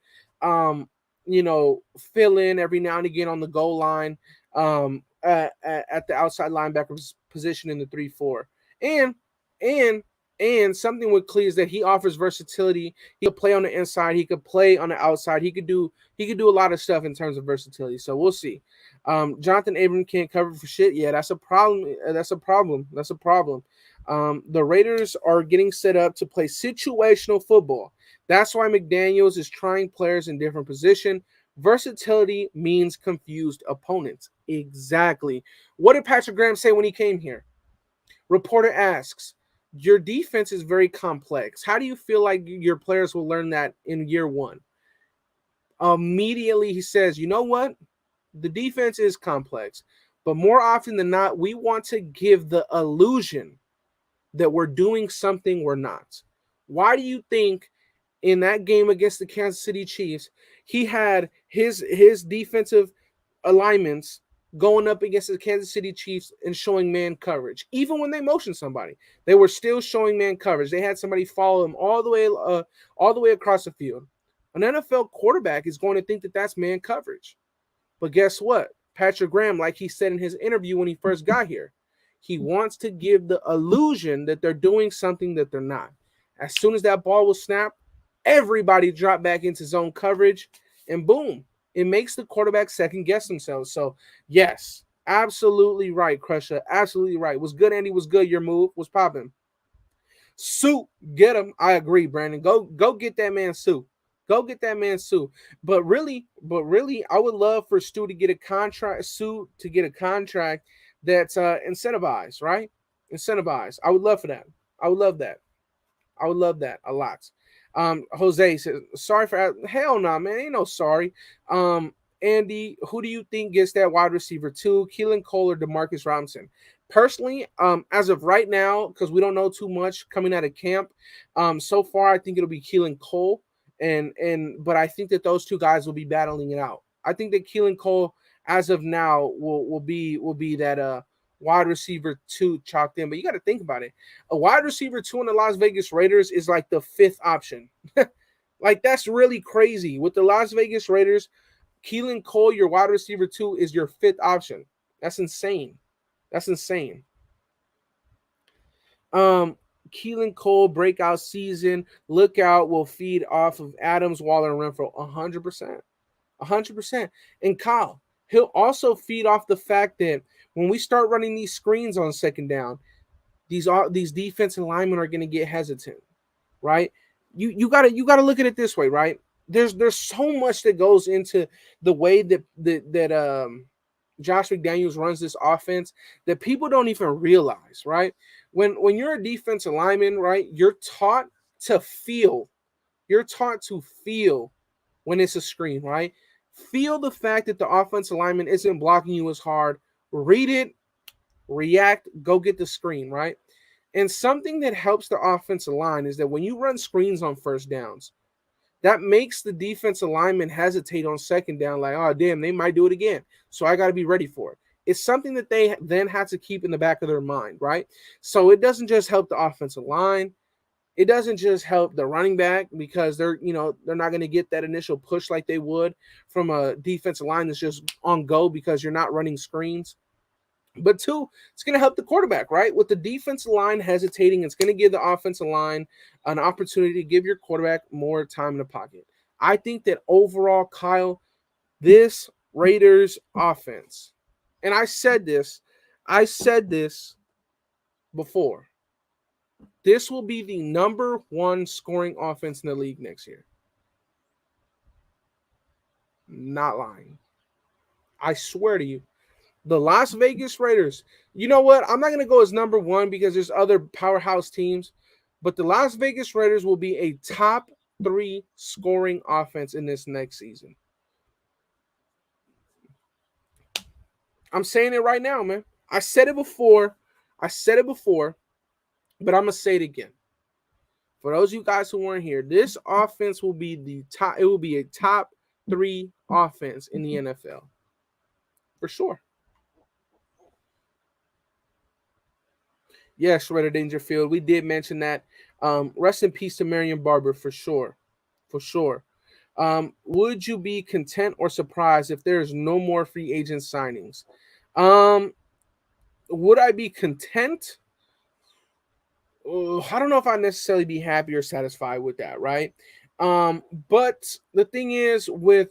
fill in every now and again on the goal line, at the outside linebacker position in the 3-4. And and and something with Clee is that he offers versatility. He could play on the inside. He could play on the outside. He could do a lot of stuff in terms of versatility. So we'll see. Jonathan Abram can't cover for shit. Yeah, that's a problem. That's a problem. That's a problem. The Raiders are getting set up to play situational football. That's why McDaniels is trying players in different position. Versatility means confused opponents. Exactly. What did Patrick Graham say when he came here? Reporter asks, your defense is very complex. How do you feel like your players will learn that in year one? Immediately he says, you know what? The defense is complex, but more often than not, we want to give the illusion that we're doing something we're not. Why do you think in that game against the Kansas City Chiefs, he had his defensive alignments going up against the Kansas City Chiefs and showing man coverage? Even when they motioned somebody, they were still showing man coverage. They had somebody follow them all the way across the field. An NFL quarterback is going to think that that's man coverage. But guess what? Patrick Graham, like he said in his interview when he first got here, he wants to give the illusion that they're doing something that they're not. As soon as that ball was snapped, everybody dropped back into zone coverage, and boom, it makes the quarterback second guess themselves. So, yes, absolutely right, Crusher. Absolutely right. Was good, Andy. Was good. Your move was popping. Sue, get him. I agree, Brandon. Go get that man Sue. Go get that man Sue. But really, I would love for Stu to get a contract, Sue to get a contract that's incentivized, right? Incentivized. I would love for that. I would love that. I would love that a lot. Jose says, sorry for hell no, man. Ain't no sorry. Andy, who do you think gets that wide receiver two? Keelan Cole or Demarcus Robinson? Personally, as of right now, because we don't know too much coming out of camp, so far I think it'll be Keelan Cole, but I think that those two guys will be battling it out. I think that Keelan Cole, as of now, will be that wide receiver two chalked in. But you got to think about it. A wide receiver two in the Las Vegas Raiders is like the fifth option. Like, that's really crazy. With the Las Vegas Raiders, Keelan Cole, your wide receiver two, is your fifth option. That's insane. That's insane. Keelan Cole breakout season. Look out, will feed off of Adams, Waller, and Renfro. 100%. 100%. And Kyle, he'll also feed off the fact that when we start running these screens on second down, these defensive linemen are going to get hesitant, right? You gotta look at it this way, right? There's so much that goes into the way that Josh McDaniels runs this offense that people don't even realize, right? When you're a defensive lineman, right, you're taught to feel. You're taught to feel when it's a screen, right? Feel the fact that the offensive lineman isn't blocking you as hard. Read it, react, go get the screen, right? And something that helps the offensive line is that when you run screens on first downs, that makes the defensive lineman hesitate on second down, like, oh, damn, they might do it again. So I got to be ready for it. It's something that they then have to keep in the back of their mind, right? So it doesn't just help the offensive line. It doesn't just help the running back because they're not going to get that initial push like they would from a defensive line that's just on go because you're not running screens. But two, it's going to help the quarterback, right? With the defensive line hesitating, it's going to give the offensive line an opportunity to give your quarterback more time in the pocket. I think that overall, Kyle, this Raiders offense, and I said this before, this will be the number one scoring offense in the league next year. Not lying. I swear to you. The Las Vegas Raiders, you know what? I'm not going to go as number one because there's other powerhouse teams, but the Las Vegas Raiders will be a top 3 scoring offense in this next season. I'm saying it right now, man. I said it before, but I'm going to say it again. For those of you guys who weren't here, this offense will be it will be a top 3 offense in the NFL. For sure. Yes, Shredder Dangerfield. We did mention that. Rest in peace to Marion Barber, for sure. For sure. Would you be content or surprised if there's no more free agent signings? Um, would I be content? I don't know if I necessarily be happy or satisfied with that, right? But the thing is, with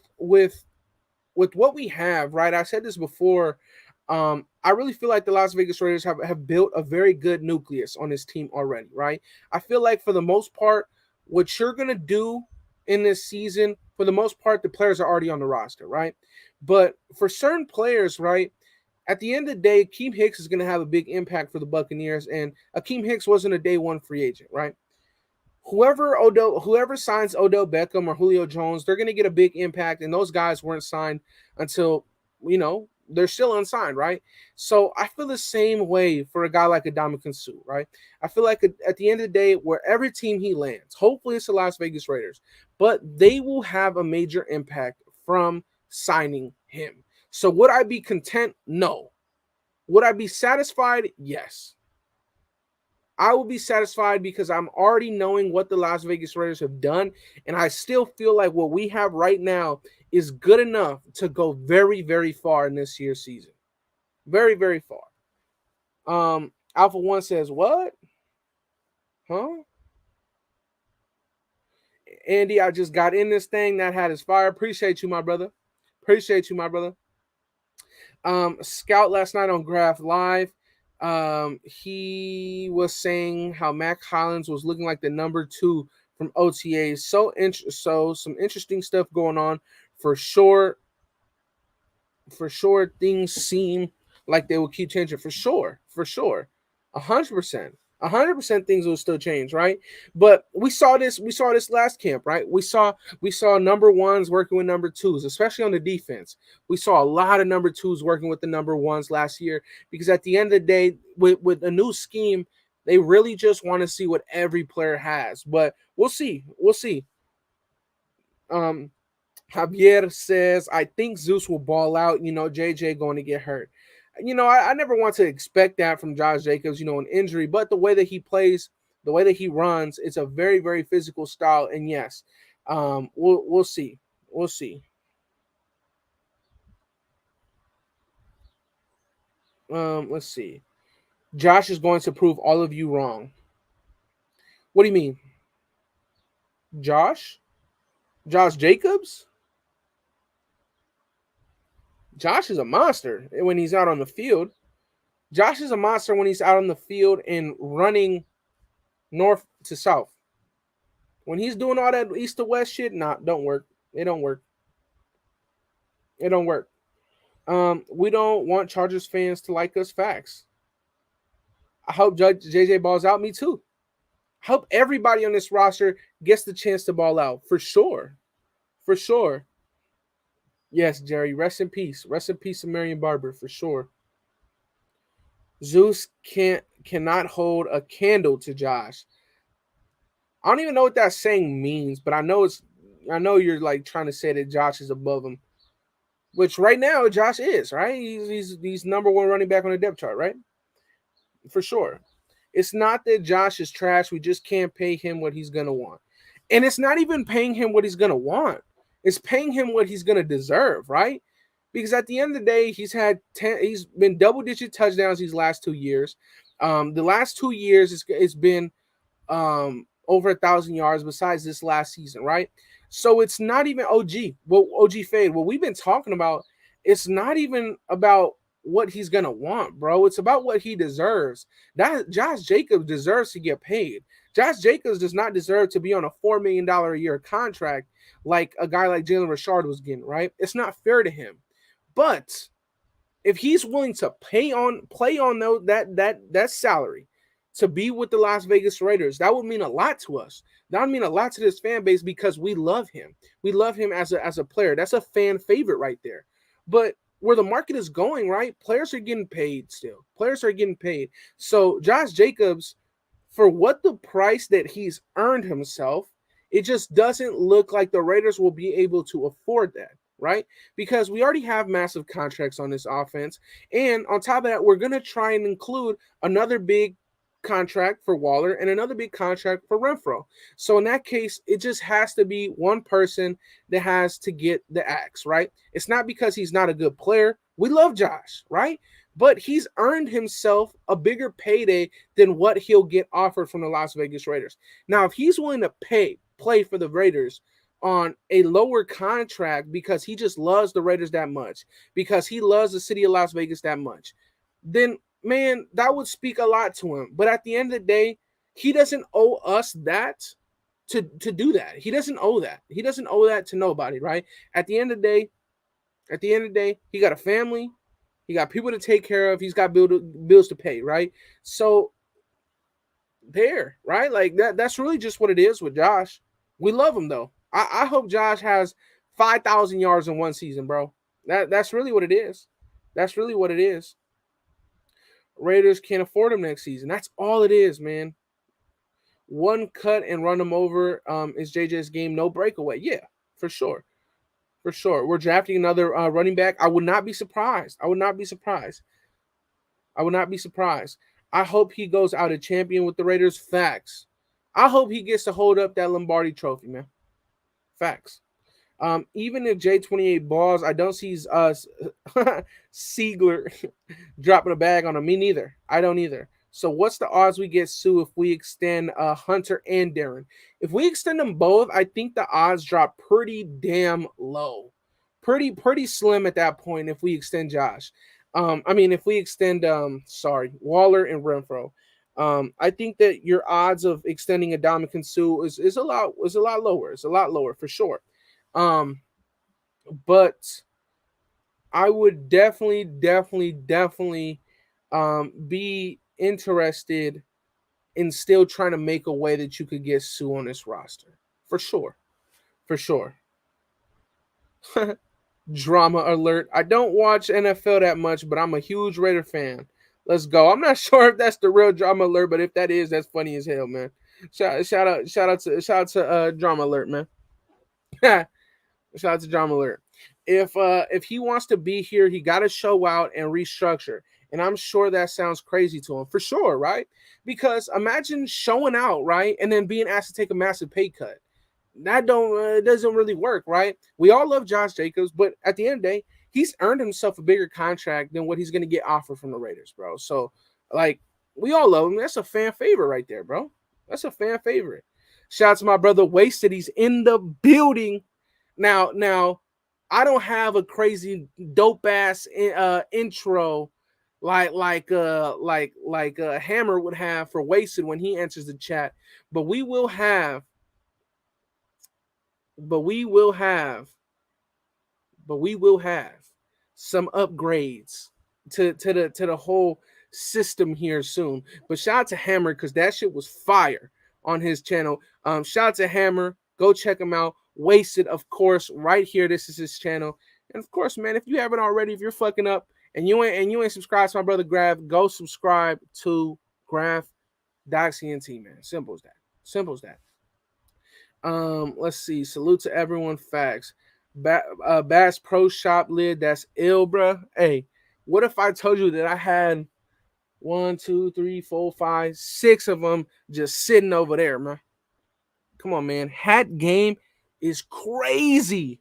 what we have, right? I said this before. I really feel like the Las Vegas Raiders have built a very good nucleus on this team already, right? I feel like for the most part, what you're gonna do in this season, for the most part, the players are already on the roster, right? But for certain players, right, at the end of the day, Akeem Hicks is gonna have a big impact for the Buccaneers, and Akeem Hicks wasn't a day one free agent, right? Whoever signs Odell Beckham or Julio Jones, they're going to get a big impact. And those guys weren't signed until, they're still unsigned, right? So I feel the same way for a guy like Ndamukong Suh, right? I feel like at the end of the day, wherever team he lands, hopefully it's the Las Vegas Raiders, but they will have a major impact from signing him. So would I be content? No. Would I be satisfied? Yes. I will be satisfied because I'm already knowing what the Las Vegas Raiders have done. And I still feel like what we have right now is good enough to go very, very far in this year's season. Very, very far. Alpha One says, what? Huh? Andy, I just got in this thing. That hat is fire. Appreciate you, my brother. Appreciate you, my brother. Scout last night on Graph Live. He was saying how Mac Hollins was looking like the number 2 from OTAs. So some interesting stuff going on for sure. For sure, things seem like they will keep changing. For sure. 100%. 100% things will still change, right? But we saw this last camp, right? We saw number ones working with number twos, especially on the defense. We saw a lot of number twos working with the number ones last year because at the end of the day, with a new scheme, they really just want to see what every player has. But we'll see. Javier says, I think Zeus will ball out, JJ going to get hurt. I never want to expect that from Josh Jacobs, an injury, but the way that he plays, the way that he runs, it's a very, very physical style. And yes, we'll see. We'll see. Let's see. Josh is going to prove all of you wrong. What do you mean? Josh Jacobs? Josh is a monster when he's out on the field. Josh is a monster when he's out on the field and running north to south. When he's doing all that east to west shit, don't work. It don't work. We don't want Chargers fans to like us. Facts. I hope JJ balls out. Me too. I hope everybody on this roster gets the chance to ball out for sure. For sure. Yes, Jerry. Rest in peace. Rest in peace, Marion Barber for sure. Zeus cannot hold a candle to Josh. I don't even know what that saying means, but I know you're like trying to say that Josh is above him, which right now Josh is, right? He's number 1 running back on the depth chart, right? For sure. It's not that Josh is trash. We just can't pay him what he's gonna want, and it's not even paying him what he's gonna want. It's paying him what he's gonna deserve, right? Because at the end of the day, he's been double-digit touchdowns these last 2 years. The last 2 years, it's been over 1,000 yards besides this last season, right? So it's not even OG Fade. What we've been talking about, it's not even about what he's gonna want, bro. It's about what he deserves. That Josh Jacobs deserves to get paid. Josh Jacobs does not deserve to be on a $4 million a year contract like a guy like Jalen Richard was getting, right? It's not fair to him. But if he's willing to play on that salary to be with the Las Vegas Raiders, that would mean a lot to us. That would mean a lot to this fan base because we love him. We love him as a player. That's a fan favorite right there. But where the market is going, right? Players are getting paid still. Players are getting paid. So Josh Jacobs, for what the price that he's earned himself, it just doesn't look like the Raiders will be able to afford that, right? Because we already have massive contracts on this offense. And on top of that, we're going to try and include another big contract for Waller and another big contract for Renfro. So in that case, it just has to be one person that has to get the axe, right? It's not because he's not a good player. We love Josh, right? But he's earned himself a bigger payday than what he'll get offered from the Las Vegas Raiders. Now, if he's willing to play for the Raiders on a lower contract because he just loves the Raiders that much, because he loves the city of Las Vegas that much, then man, that would speak a lot to him. But at the end of the day, he doesn't owe us that to do that. He doesn't owe that. He doesn't owe that to nobody, right? At the end of the day, he got a family, he got people to take care of, he's got bills to pay, right? So there, right? Like that's really just what it is with Josh. We love him though. I hope Josh has 5,000 yards in one season, bro. That's really what it is. That's really what it is. Raiders can't afford him next season. That's all it is, man. One cut and run him over is JJ's game. No breakaway. Yeah, for sure. For sure. We're drafting another running back. I would not be surprised. I would not be surprised. I would not be surprised. I hope he goes out a champion with the Raiders. Facts. I hope he gets to hold up that Lombardi trophy, man. Facts. Even if J28 balls, I don't see Siegler dropping a bag on him. Me neither. I don't either. So what's the odds we get Sue if we extend Hunter and Darren? If we extend them both, I think the odds drop pretty damn low. Pretty slim at that point if we extend Josh. If we extend Waller and Renfro. I think that your odds of extending a Dominican Sue is a lot lower. It's a lot lower for sure. But I would definitely be interested in still trying to make a way that you could get Sue on this roster. For sure. For sure. Drama alert. I don't watch NFL that much, but I'm a huge Raider fan. Let's go. I'm not sure if that's the real drama alert, but if that is, that's funny as hell, man. Shout out to drama alert, man. Shout out to Drama Alert. If he wants to be here, he got to show out and restructure. And I'm sure that sounds crazy to him, for sure, right? Because imagine showing out, right, and then being asked to take a massive pay cut. That doesn't really work, right? We all love Josh Jacobs, but at the end of the day, he's earned himself a bigger contract than what he's going to get offered from the Raiders, bro. So, like, we all love him. That's a fan favorite right there, bro. That's a fan favorite. Shout out to my brother Wasted. He's in the building. Now, I don't have a crazy dope ass intro like Hammer would have for Wasted when he enters the chat, but we will have some upgrades to the whole system here soon. But shout out to Hammer because that shit was fire on his channel. Shout out to Hammer. Go check him out. Wasted, of course, right here. This is his channel. And of course, man, if you haven't already, if you're fucking up and you ain't subscribed to my brother Graf, go subscribe to Graf DocsCNT, man. Simple as that. Simple as that. Let's see. Salute to everyone. Facts. Bass Pro Shop lid. That's ill, bruh. Hey, what if I told you that I had 1, 2, 3, 4, 5, 6 of them just sitting over there, man? Come on, man. Hat game is crazy.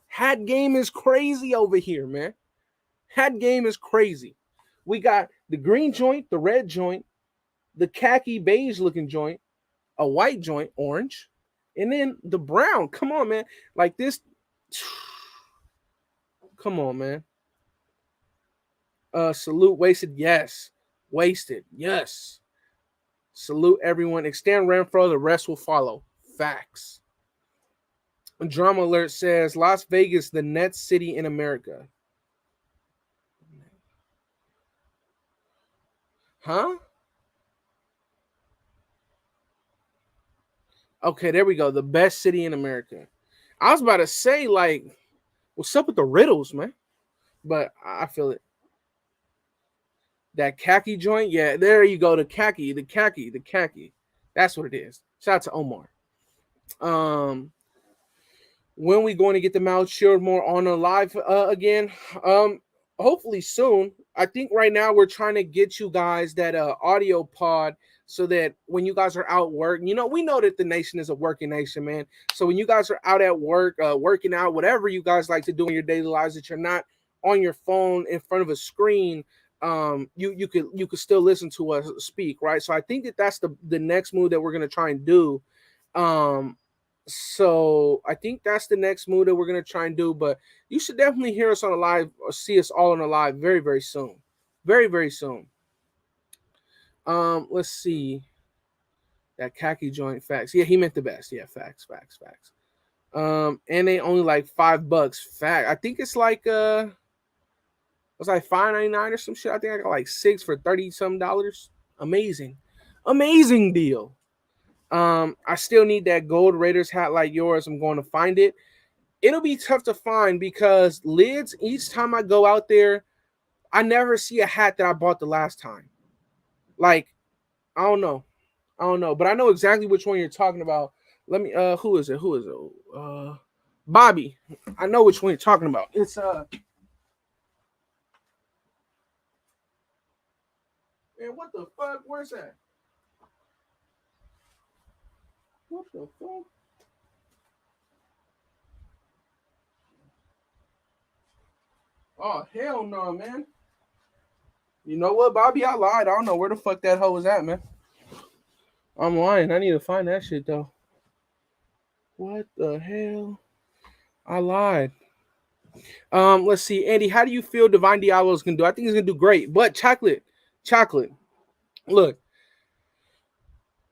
Hat game is crazy over here, man. Hat game is crazy. We got the green joint, the red joint, the khaki beige looking joint, a white joint, orange, and then the brown. Come on, man. Like this. Come on, man. Salute Wasted. Yes. Wasted. Yes. Salute everyone. Extend Renfro. The rest will follow. Facts. Drama Alert says Las Vegas, the next city in America. Huh? Okay, there we go. The best city in America. I was about to say, like, what's up with the riddles, man? But I feel it. That khaki joint, yeah, there you go. The khaki. That's what it is. Shout out to Omar. When we going to get the Mal Chilled more on a live again? hopefully soon. I think right now we're trying to get you guys that audio pod so that when you guys are out work, we know that the nation is a working nation, man. So when you guys are out at work, working out, whatever you guys like to do in your daily lives, that you're not on your phone in front of a screen, you could still listen to us speak, right? So I think that that's the next move that we're gonna try and do. Um, so I think that's the next move that we're gonna try and do. But you should definitely hear us on a live or see us all on a live very, very soon. Very, very soon. Let's see. That khaki joint facts. Yeah, he meant the best. Yeah, facts, facts, facts. And they only like $5. Fact. I think it's like $5.99 or some shit. I think I got like 6 for 30 some dollars. Amazing. Amazing deal. I still need that gold Raiders hat like yours. I'm going to find it. It'll be tough to find because lids, each time I go out there, I never see a hat that I bought the last time. Like, I don't know. I don't know. But I know exactly which one you're talking about. Let me who is it? Who is it? Bobby. I know which one you're talking about. It's man, what the fuck? Where's that? What the fuck? Oh hell no, man. You know what, Bobby? I lied. I don't know where the fuck that hoe is at, man. I'm lying. I need to find that shit though. What the hell? I lied. Let's see, Andy. How do you feel Divine Diablo's gonna do? I think he's gonna do great. But chocolate. Look,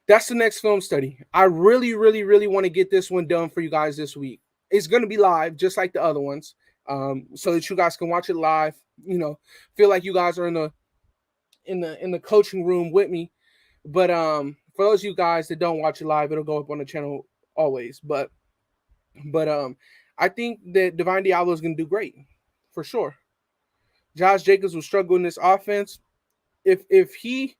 that's the next film study. I really, really, really want to get this one done for you guys this week. It's gonna be live, just like the other ones, so that you guys can watch it live. Feel like you guys are in the coaching room with me. But for those of you guys that don't watch it live, it'll go up on the channel always. But I think that Divine Diablo is going to do great for sure. Josh Jacobs will struggle in this offense. If he,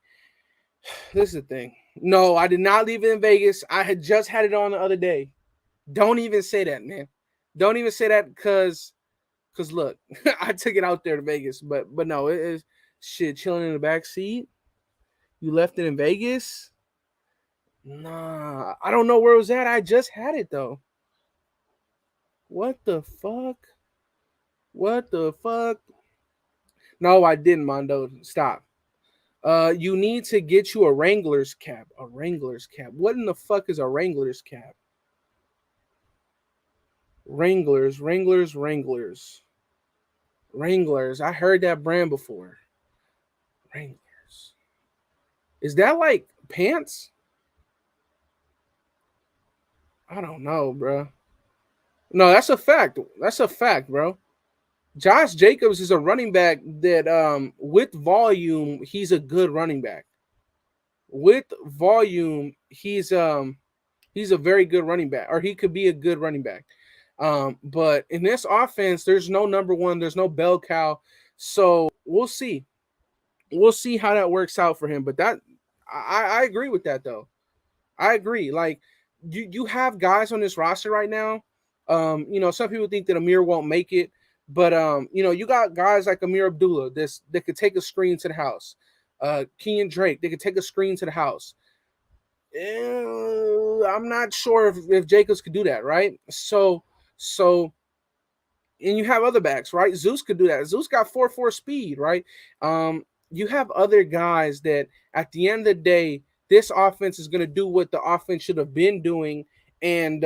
this is the thing. No, I did not leave it in Vegas. I had just had it on the other day. Don't even say that, man. Don't even say that because look, I took it out there to Vegas, but no, it is shit chilling in the back seat. You left it in Vegas? Nah, I don't know where it was at. I just had it though. What the fuck? What the fuck? No, I didn't, Mondo. Stop. You need to get you a Wrangler's cap. A Wrangler's cap. What in the fuck is a Wrangler's cap? Wranglers. I heard that brand before. Wranglers. Is that like pants? I don't know, bro. No, that's a fact. That's a fact, bro. Josh Jacobs is a running back that with volume, he's a good running back. With volume, he's a very good running back, or he could be a good running back. But in this offense, there's no number one, there's no bell cow. So we'll see. We'll see how that works out for him. But that I agree with that though. I agree. Like you have guys on this roster right now. Some people think that Amir won't make it, but you got guys like Amir Abdullah that could take a screen to the house. Kenyon Drake, they could take a screen to the house. I'm not sure if Jacobs could do that, right? So and you have other backs, right? Zeus could do that. Zeus got 4.4 speed, right? You have other guys that at the end of the day, this offense is going to do what the offense should have been doing, and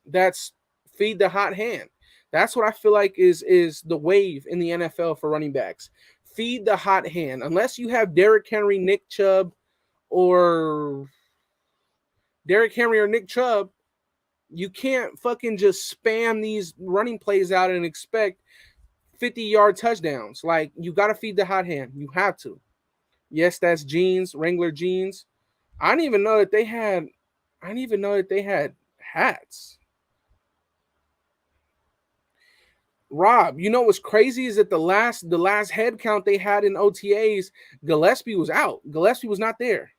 that's feed the hot hand. That's what I feel like is the wave in the NFL for running backs. Feed the hot hand. Unless you have Derrick Henry, Nick Chubb, or Nick Chubb, you can't fucking just spam these running plays out and expect 50-yard touchdowns. Like, you got to feed the hot hand. You have to. Yes, that's jeans, Wrangler jeans. I didn't even know that they had hats. Rob, you know what's crazy is that the last head count they had in OTAs, Gillespie was out. Gillespie was not there.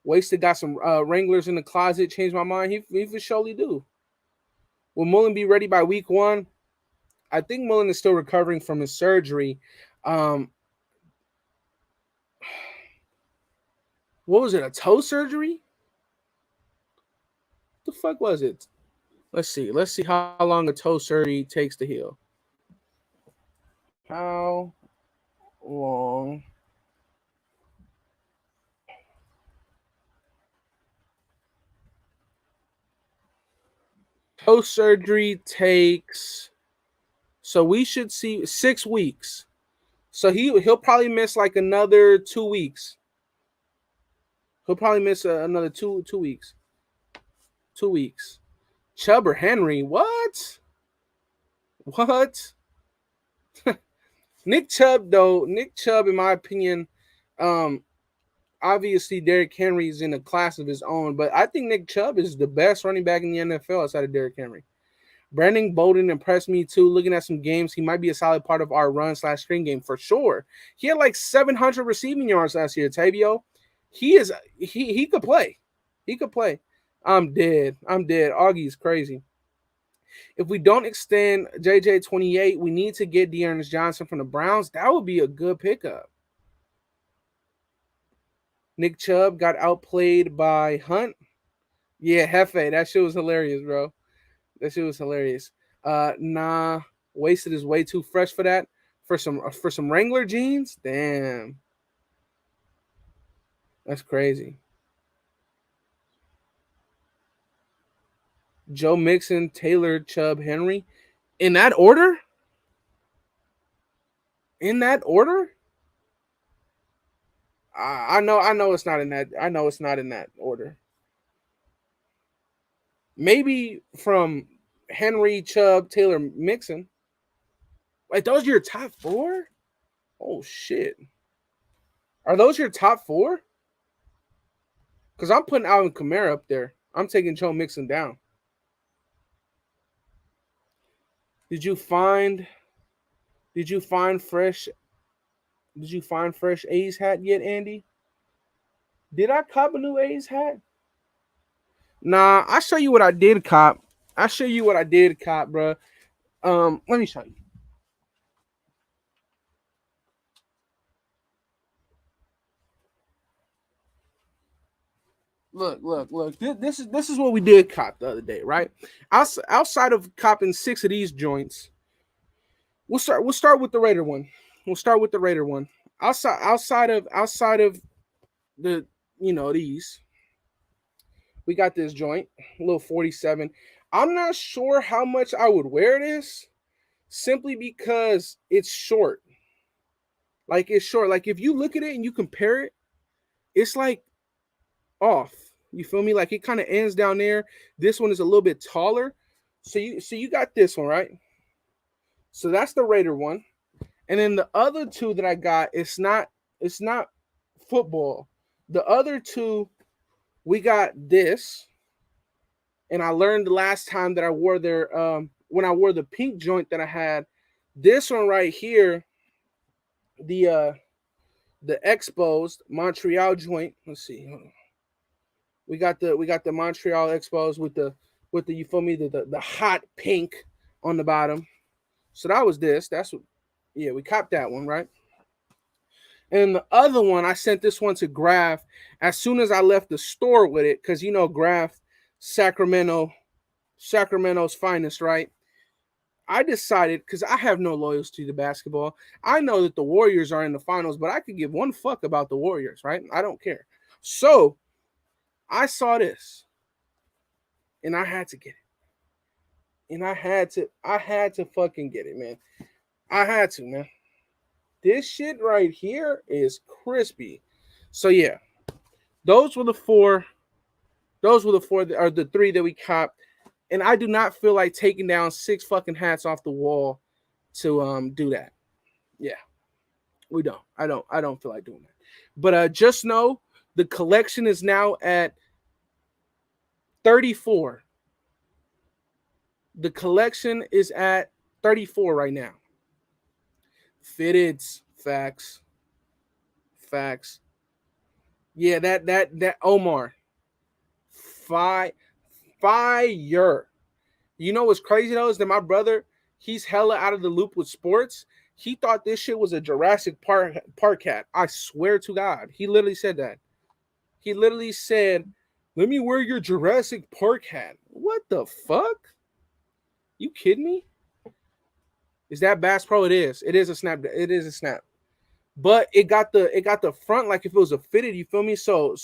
Wasted got some Wranglers in the closet. Changed my mind. He for surely do. Will Mullen be ready by week 1? I think Mullen is still recovering from his surgery. Um, what was it? A toe surgery? What the fuck was it? Let's see. Let's see how long a toe surgery takes to heal. How long? Toe surgery takes. So we should see 6 weeks. So he'll probably miss like another 2 weeks. He'll probably miss another 2 weeks. 2 weeks. Chubb or Henry? What? What? Nick Chubb though. Nick Chubb, in my opinion, um, obviously Derrick Henry is in a class of his own, but I think Nick Chubb is the best running back in the NFL outside of Derrick Henry. Brandon Bolden impressed me too. Looking at some games, he might be a solid part of our run/screen game for sure. He had like 700 receiving yards last year. Tavio, he could play. He could play. I'm dead. I'm dead. Augie's crazy. If we don't extend JJ 28, we need to get Dearness Johnson from the Browns. That would be a good pickup. Nick Chubb got outplayed by Hunt. Yeah, Hefe. That shit was hilarious, bro. That shit was hilarious. Nah, wasted is way too fresh for that. For some Wrangler jeans, damn, that's crazy. Joe Mixon, Taylor, Chubb, Henry, in that order. In that order. I know. I know it's not in that. I know it's not in that order. Maybe from Henry, Chubb, Taylor, Mixon. Wait, those are your top four? Oh shit. Are those your top four? Because I'm putting Alvin Kamara up there. I'm taking Joe Mixon down. Did you find did you find fresh did you find fresh A's hat yet, Andy? Did I cop a new A's hat? Nah, I'll show you what I did cop. I'll show you what I did cop, bro. Let me show you. Look. This is what we did cop the other day, right? Outside of copping 6 of these joints, we'll start with the Raider one. We'll start with the Raider one. Outside of the these, we got this joint, a little 47. I'm not sure how much I would wear this, simply because it's short. Like it's short. Like if you look at it and you compare it, it's like off. You feel me? Like it kind of ends down there. This one is a little bit taller. So you got this one, right? So that's the Raider one. And then the other two that I got, it's not football. The other two, we got this. And I learned the last time that I wore their when I wore the pink joint that I had, this one right here, the exposed Montreal joint. Let's see. Hold on. We got the Montreal exposed with the you feel me, the hot pink on the bottom. So that was this. That's what, yeah, we copped that one, right? And the other one, I sent this one to Graf as soon as I left the store with it, because Graf, Sacramento's finest, right? I decided, because I have no loyalty to basketball. I know that the Warriors are in the finals, but I could give one fuck about the Warriors, right? I don't care. So I saw this, and I had to get it. And I had to fucking get it, man. I had to, man. This shit right here is crispy. So yeah, those were the four. Those were the four, or the three that we copped. And I do not feel like taking down 6 fucking hats off the wall to do that. Yeah, we don't. I don't feel like doing that. But just know the collection is now at 34. The collection is at 34 right now. Fitteds, facts. Yeah, that Omar, fire. You know what's crazy though is that my brother, He's hella out of the loop with sports. He thought this shit was a Jurassic Park hat. I swear to God. He literally said that. He literally said, "Let me wear your Jurassic Park hat." What the fuck? You kidding me? Is that Bass Pro? It is. It is a snap. It is a snap. But it got the front like if it was a fitted, you feel me? So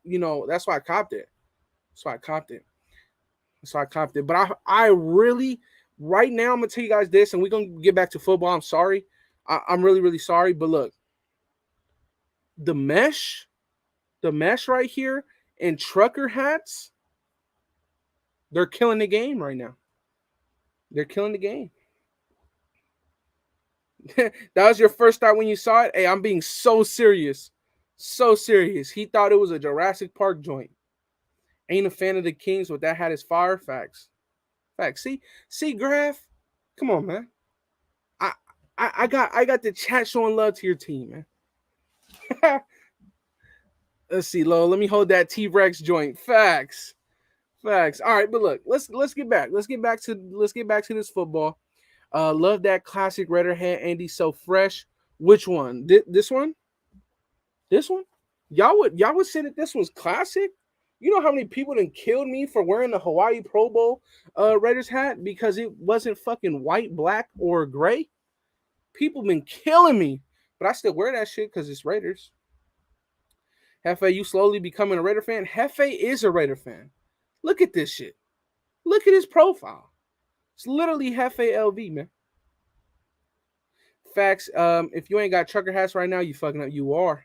you know, that's why I copped it. That's why I copped it. So I copped it. But I really, right now, I'm gonna tell you guys this, and we're gonna get back to football. I'm sorry. I'm really, really sorry. But look, the mesh, right here, and trucker hats, they're killing the game right now. They're killing the game. That was your first thought when you saw it? Hey, I'm being so serious. So serious. He thought it was a Jurassic Park joint. Ain't a fan of the Kings, but that hat is fire. Facts. Facts. See, Graf. Come on, man. I I got the chat showing love to your team, man. Let's see, Lo. Let me hold that T-Rex joint. Facts. Facts. All right, but look, let's get back. Let's get back to this football. Love that classic Redder hat, Andy. So fresh. Which one? This one? This one? Y'all would say that this was classic? You know how many people done killed me for wearing the Hawaii Pro Bowl Raiders hat because it wasn't fucking white, black, or gray? People been killing me, but I still wear that shit because it's Raiders. Hefe, you slowly becoming a Raider fan? Hefe is a Raider fan. Look at this shit. Look at his profile. It's literally Hefe LV, man. Facts. If you ain't got trucker hats right now, you fucking up. You are.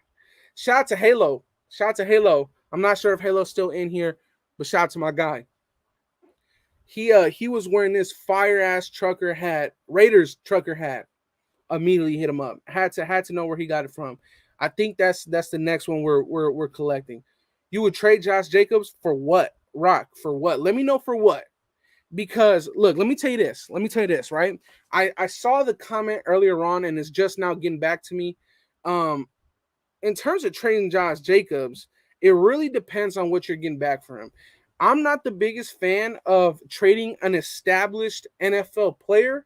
Shout out to Halo. Shout out to Halo. I'm not sure if Halo's still in here, but shout out to my guy. He was wearing this fire ass trucker hat, Raiders trucker hat. Immediately hit him up. Had to know where he got it from. I think that's the next one we're collecting. You would trade Josh Jacobs for what? Rock for what? Let me know for what. Because look, let me tell you this, right? I saw the comment earlier on, and it's just now getting back to me. In terms of trading Josh Jacobs, it really depends on what you're getting back for him. I'm not the biggest fan of trading an established NFL player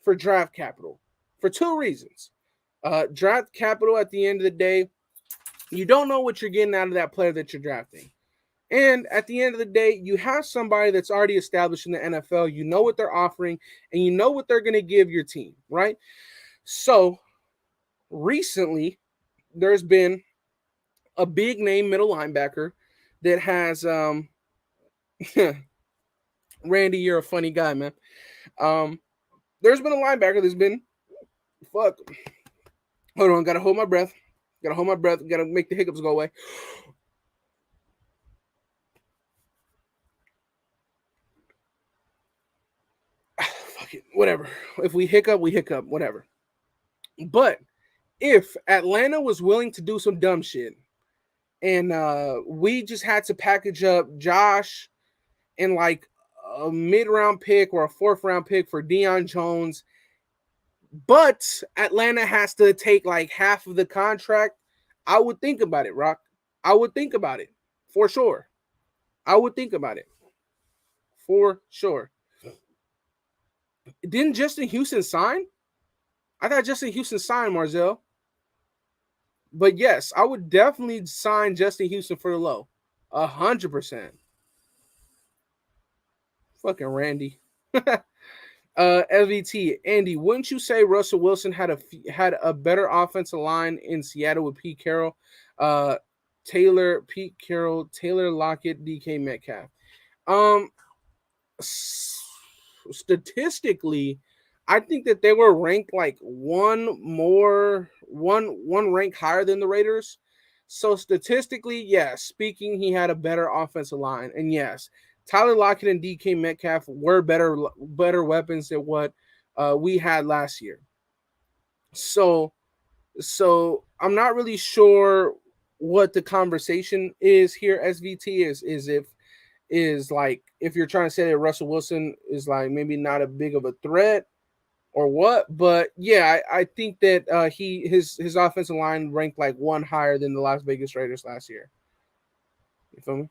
for draft capital for two reasons. Draft capital, at the end of the day, you don't know what you're getting out of that player that you're drafting. And at the end of the day, you have somebody that's already established in the NFL. You know what they're offering, and you know what they're going to give your team, right? So recently, there's been a big name middle linebacker that has Randy, you're a funny guy, man. There's been a linebacker that's been fuck. Hold on, gotta hold my breath. Gotta make the hiccups go away. Fuck it, whatever. If we hiccup, we hiccup, whatever. But if Atlanta was willing to do some dumb shit, and we just had to package up Josh and like a mid-round pick or a fourth-round pick for Deion Jones, but Atlanta has to take like half of the contract, I would think about it, Rock. I would think about it for sure. I would think about it for sure. Didn't Justin Houston sign? I thought Justin Houston signed, Marzell. But yes, I would definitely sign Justin Houston for the low. 100%. Fucking Randy. LVT, Andy, wouldn't you say Russell Wilson had a better offensive line in Seattle with Pete Carroll, Pete Carroll, Taylor Lockett, DK Metcalf? Statistically, I think that they were ranked like one rank higher than the Raiders. So statistically, yes, speaking, he had a better offensive line, and yes, Tyler Lockett and DK Metcalf were better weapons than what we had last year. So I'm not really sure what the conversation is here. SVT is like if you're trying to say that Russell Wilson is like maybe not a big of a threat or what, but yeah, I think that his offensive line ranked like one higher than the Las Vegas Raiders last year. You feel me?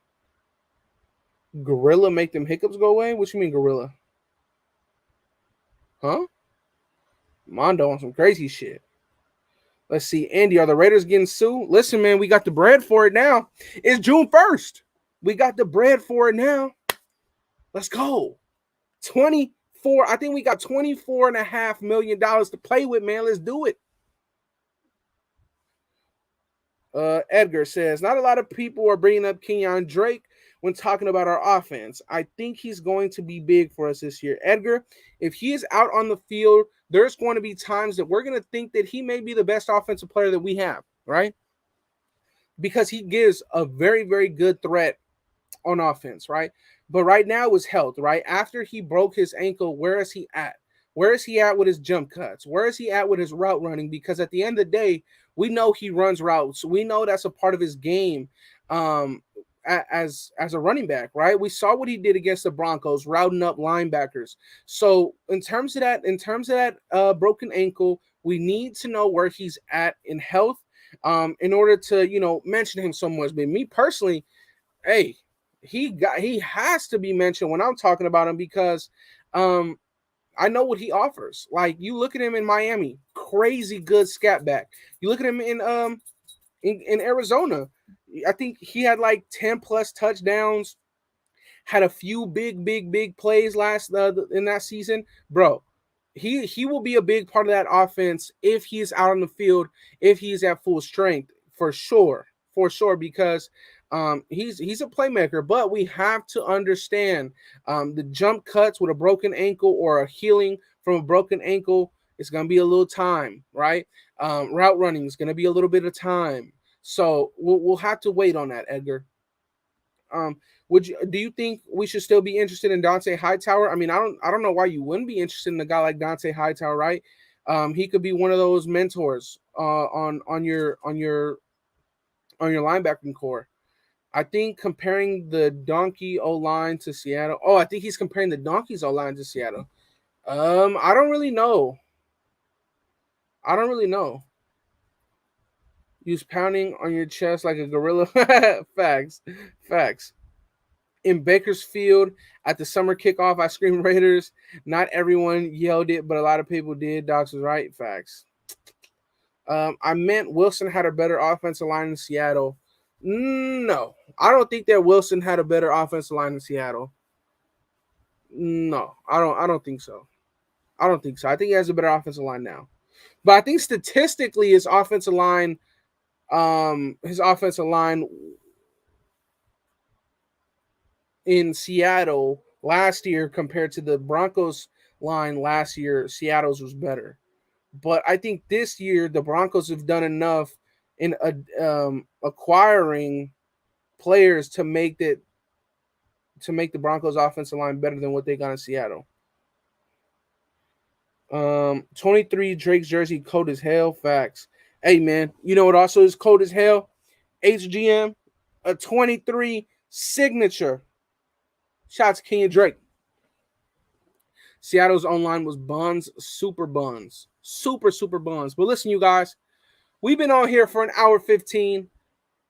Gorilla make them hiccups go away? What you mean, gorilla? Huh? Mondo on some crazy shit. Let's see. Andy, are the Raiders getting sued? Listen, man, we got the bread for it now. It's June 1st. We got the bread for it now. Let's go. 24. I think we got $24.5 million to play with, man. Let's do it. Edgar says, not a lot of people are bringing up Kenyon Drake when talking about our offense. I think he's going to be big for us this year. Edgar, if he is out on the field, there's going to be times that we're going to think that he may be the best offensive player that we have, right? Because he gives a very, very good threat on offense, right? But right now is health, right? After he broke his ankle, where is he at? Where is he at with his jump cuts? Where is he at with his route running? Because at the end of the day, we know he runs routes. We know that's a part of his game as a running back, right? We saw what he did against the Broncos, routing up linebackers. So in terms of that broken ankle, we need to know where he's at in health in order to mention him so much. But me personally, hey, he has to be mentioned when I'm talking about him because I know what he offers. Like you look at him in Miami, crazy good scat back. You look at him in Arizona, I think he had like 10 plus touchdowns, had a few big plays last in that season, bro. He will be a big part of that offense if he's out on the field, if he's at full strength, for sure, because he's a playmaker. But we have to understand the jump cuts with a broken ankle or a healing from a broken ankle. It's gonna be a little time, right? Route running is gonna be a little bit of time, so we'll have to wait on that, Edgar. Do you think we should still be interested in Dante Hightower? I mean, I don't know why you wouldn't be interested in a guy like Dante Hightower, right? He could be one of those mentors on your linebacking core. I think comparing the Donkey O line to Seattle. Oh, I think he's comparing the Donkeys O line to Seattle. I don't really know. I don't really know. Use pounding on your chest like a gorilla. Facts. Facts. In Bakersfield at the summer kickoff, I screamed Raiders. Not everyone yelled it, but a lot of people did. Docs was right. Facts. I meant Wilson had a better offensive line in Seattle. No, I don't think that Wilson had a better offensive line in Seattle. No, I don't. I don't think so. I don't think so. I think he has a better offensive line now. But I think statistically, his offensive line in Seattle last year compared to the Broncos line last year, Seattle's was better. But I think this year the Broncos have done enough in acquiring players to make the Broncos offensive line better than what they got in Seattle. 23 Drake's jersey cold as hell. Facts. Hey man, you know what also is cold as hell? HGM, a 23 signature. Shots Kenyon Drake. Seattle's online was buns, super buns. Super buns. But listen, you guys, we've been on here for an hour 15.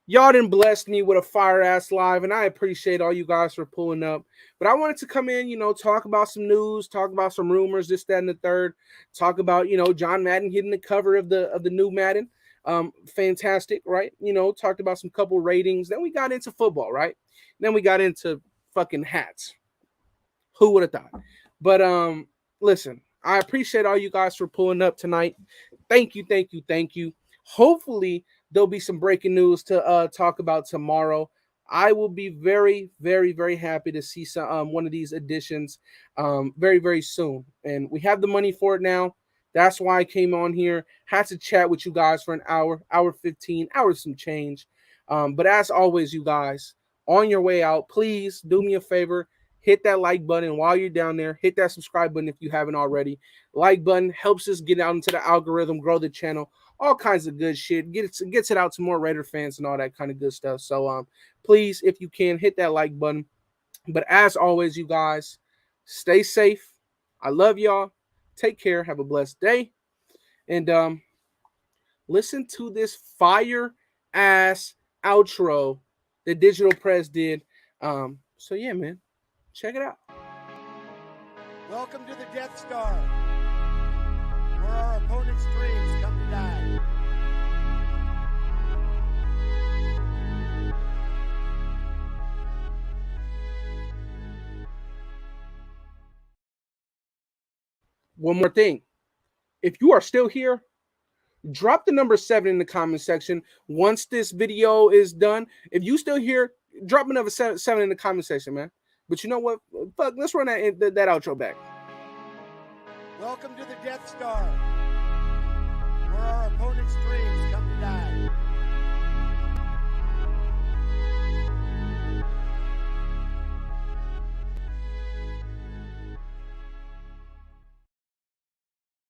Y'all done blessed me with a fire ass live, and I appreciate all you guys for pulling up. But I wanted to come in, talk about some news, talk about some rumors, this, that, and the third. Talk about, John Madden hitting the cover of the new Madden. Fantastic, right? Talked about some couple ratings. Then we got into football, right? Then we got into fucking hats. Who would have thought? But listen, I appreciate all you guys for pulling up tonight. Thank you. Hopefully there'll be some breaking news to talk about tomorrow. I will be very, very, very happy to see some one of these editions very, very soon. And we have the money for it now. That's why I came on here. Had to chat with you guys for an hour 15, hours some change. But as always, you guys, on your way out, please do me a favor. Hit that like button while you're down there. Hit that subscribe button if you haven't already. Like button helps us get out into the algorithm, grow the channel, all kinds of good shit. Gets it out to more Raider fans and all that kind of good stuff. So please, if you can, hit that like button. But as always, you guys, stay safe. I love y'all. Take care. Have a blessed day. And listen to this fire ass outro that Digital Press did. So yeah, man. Check it out. Welcome to the Death Star. where our opponent's dreams come to die. One more thing. If you are still here, drop the number 7 in the comment section once this video is done. If you still here, drop another 7 in the comment section, man. But you know what? Fuck, let's run that outro back. Welcome to the Death Star, where our opponent's dreams come to die.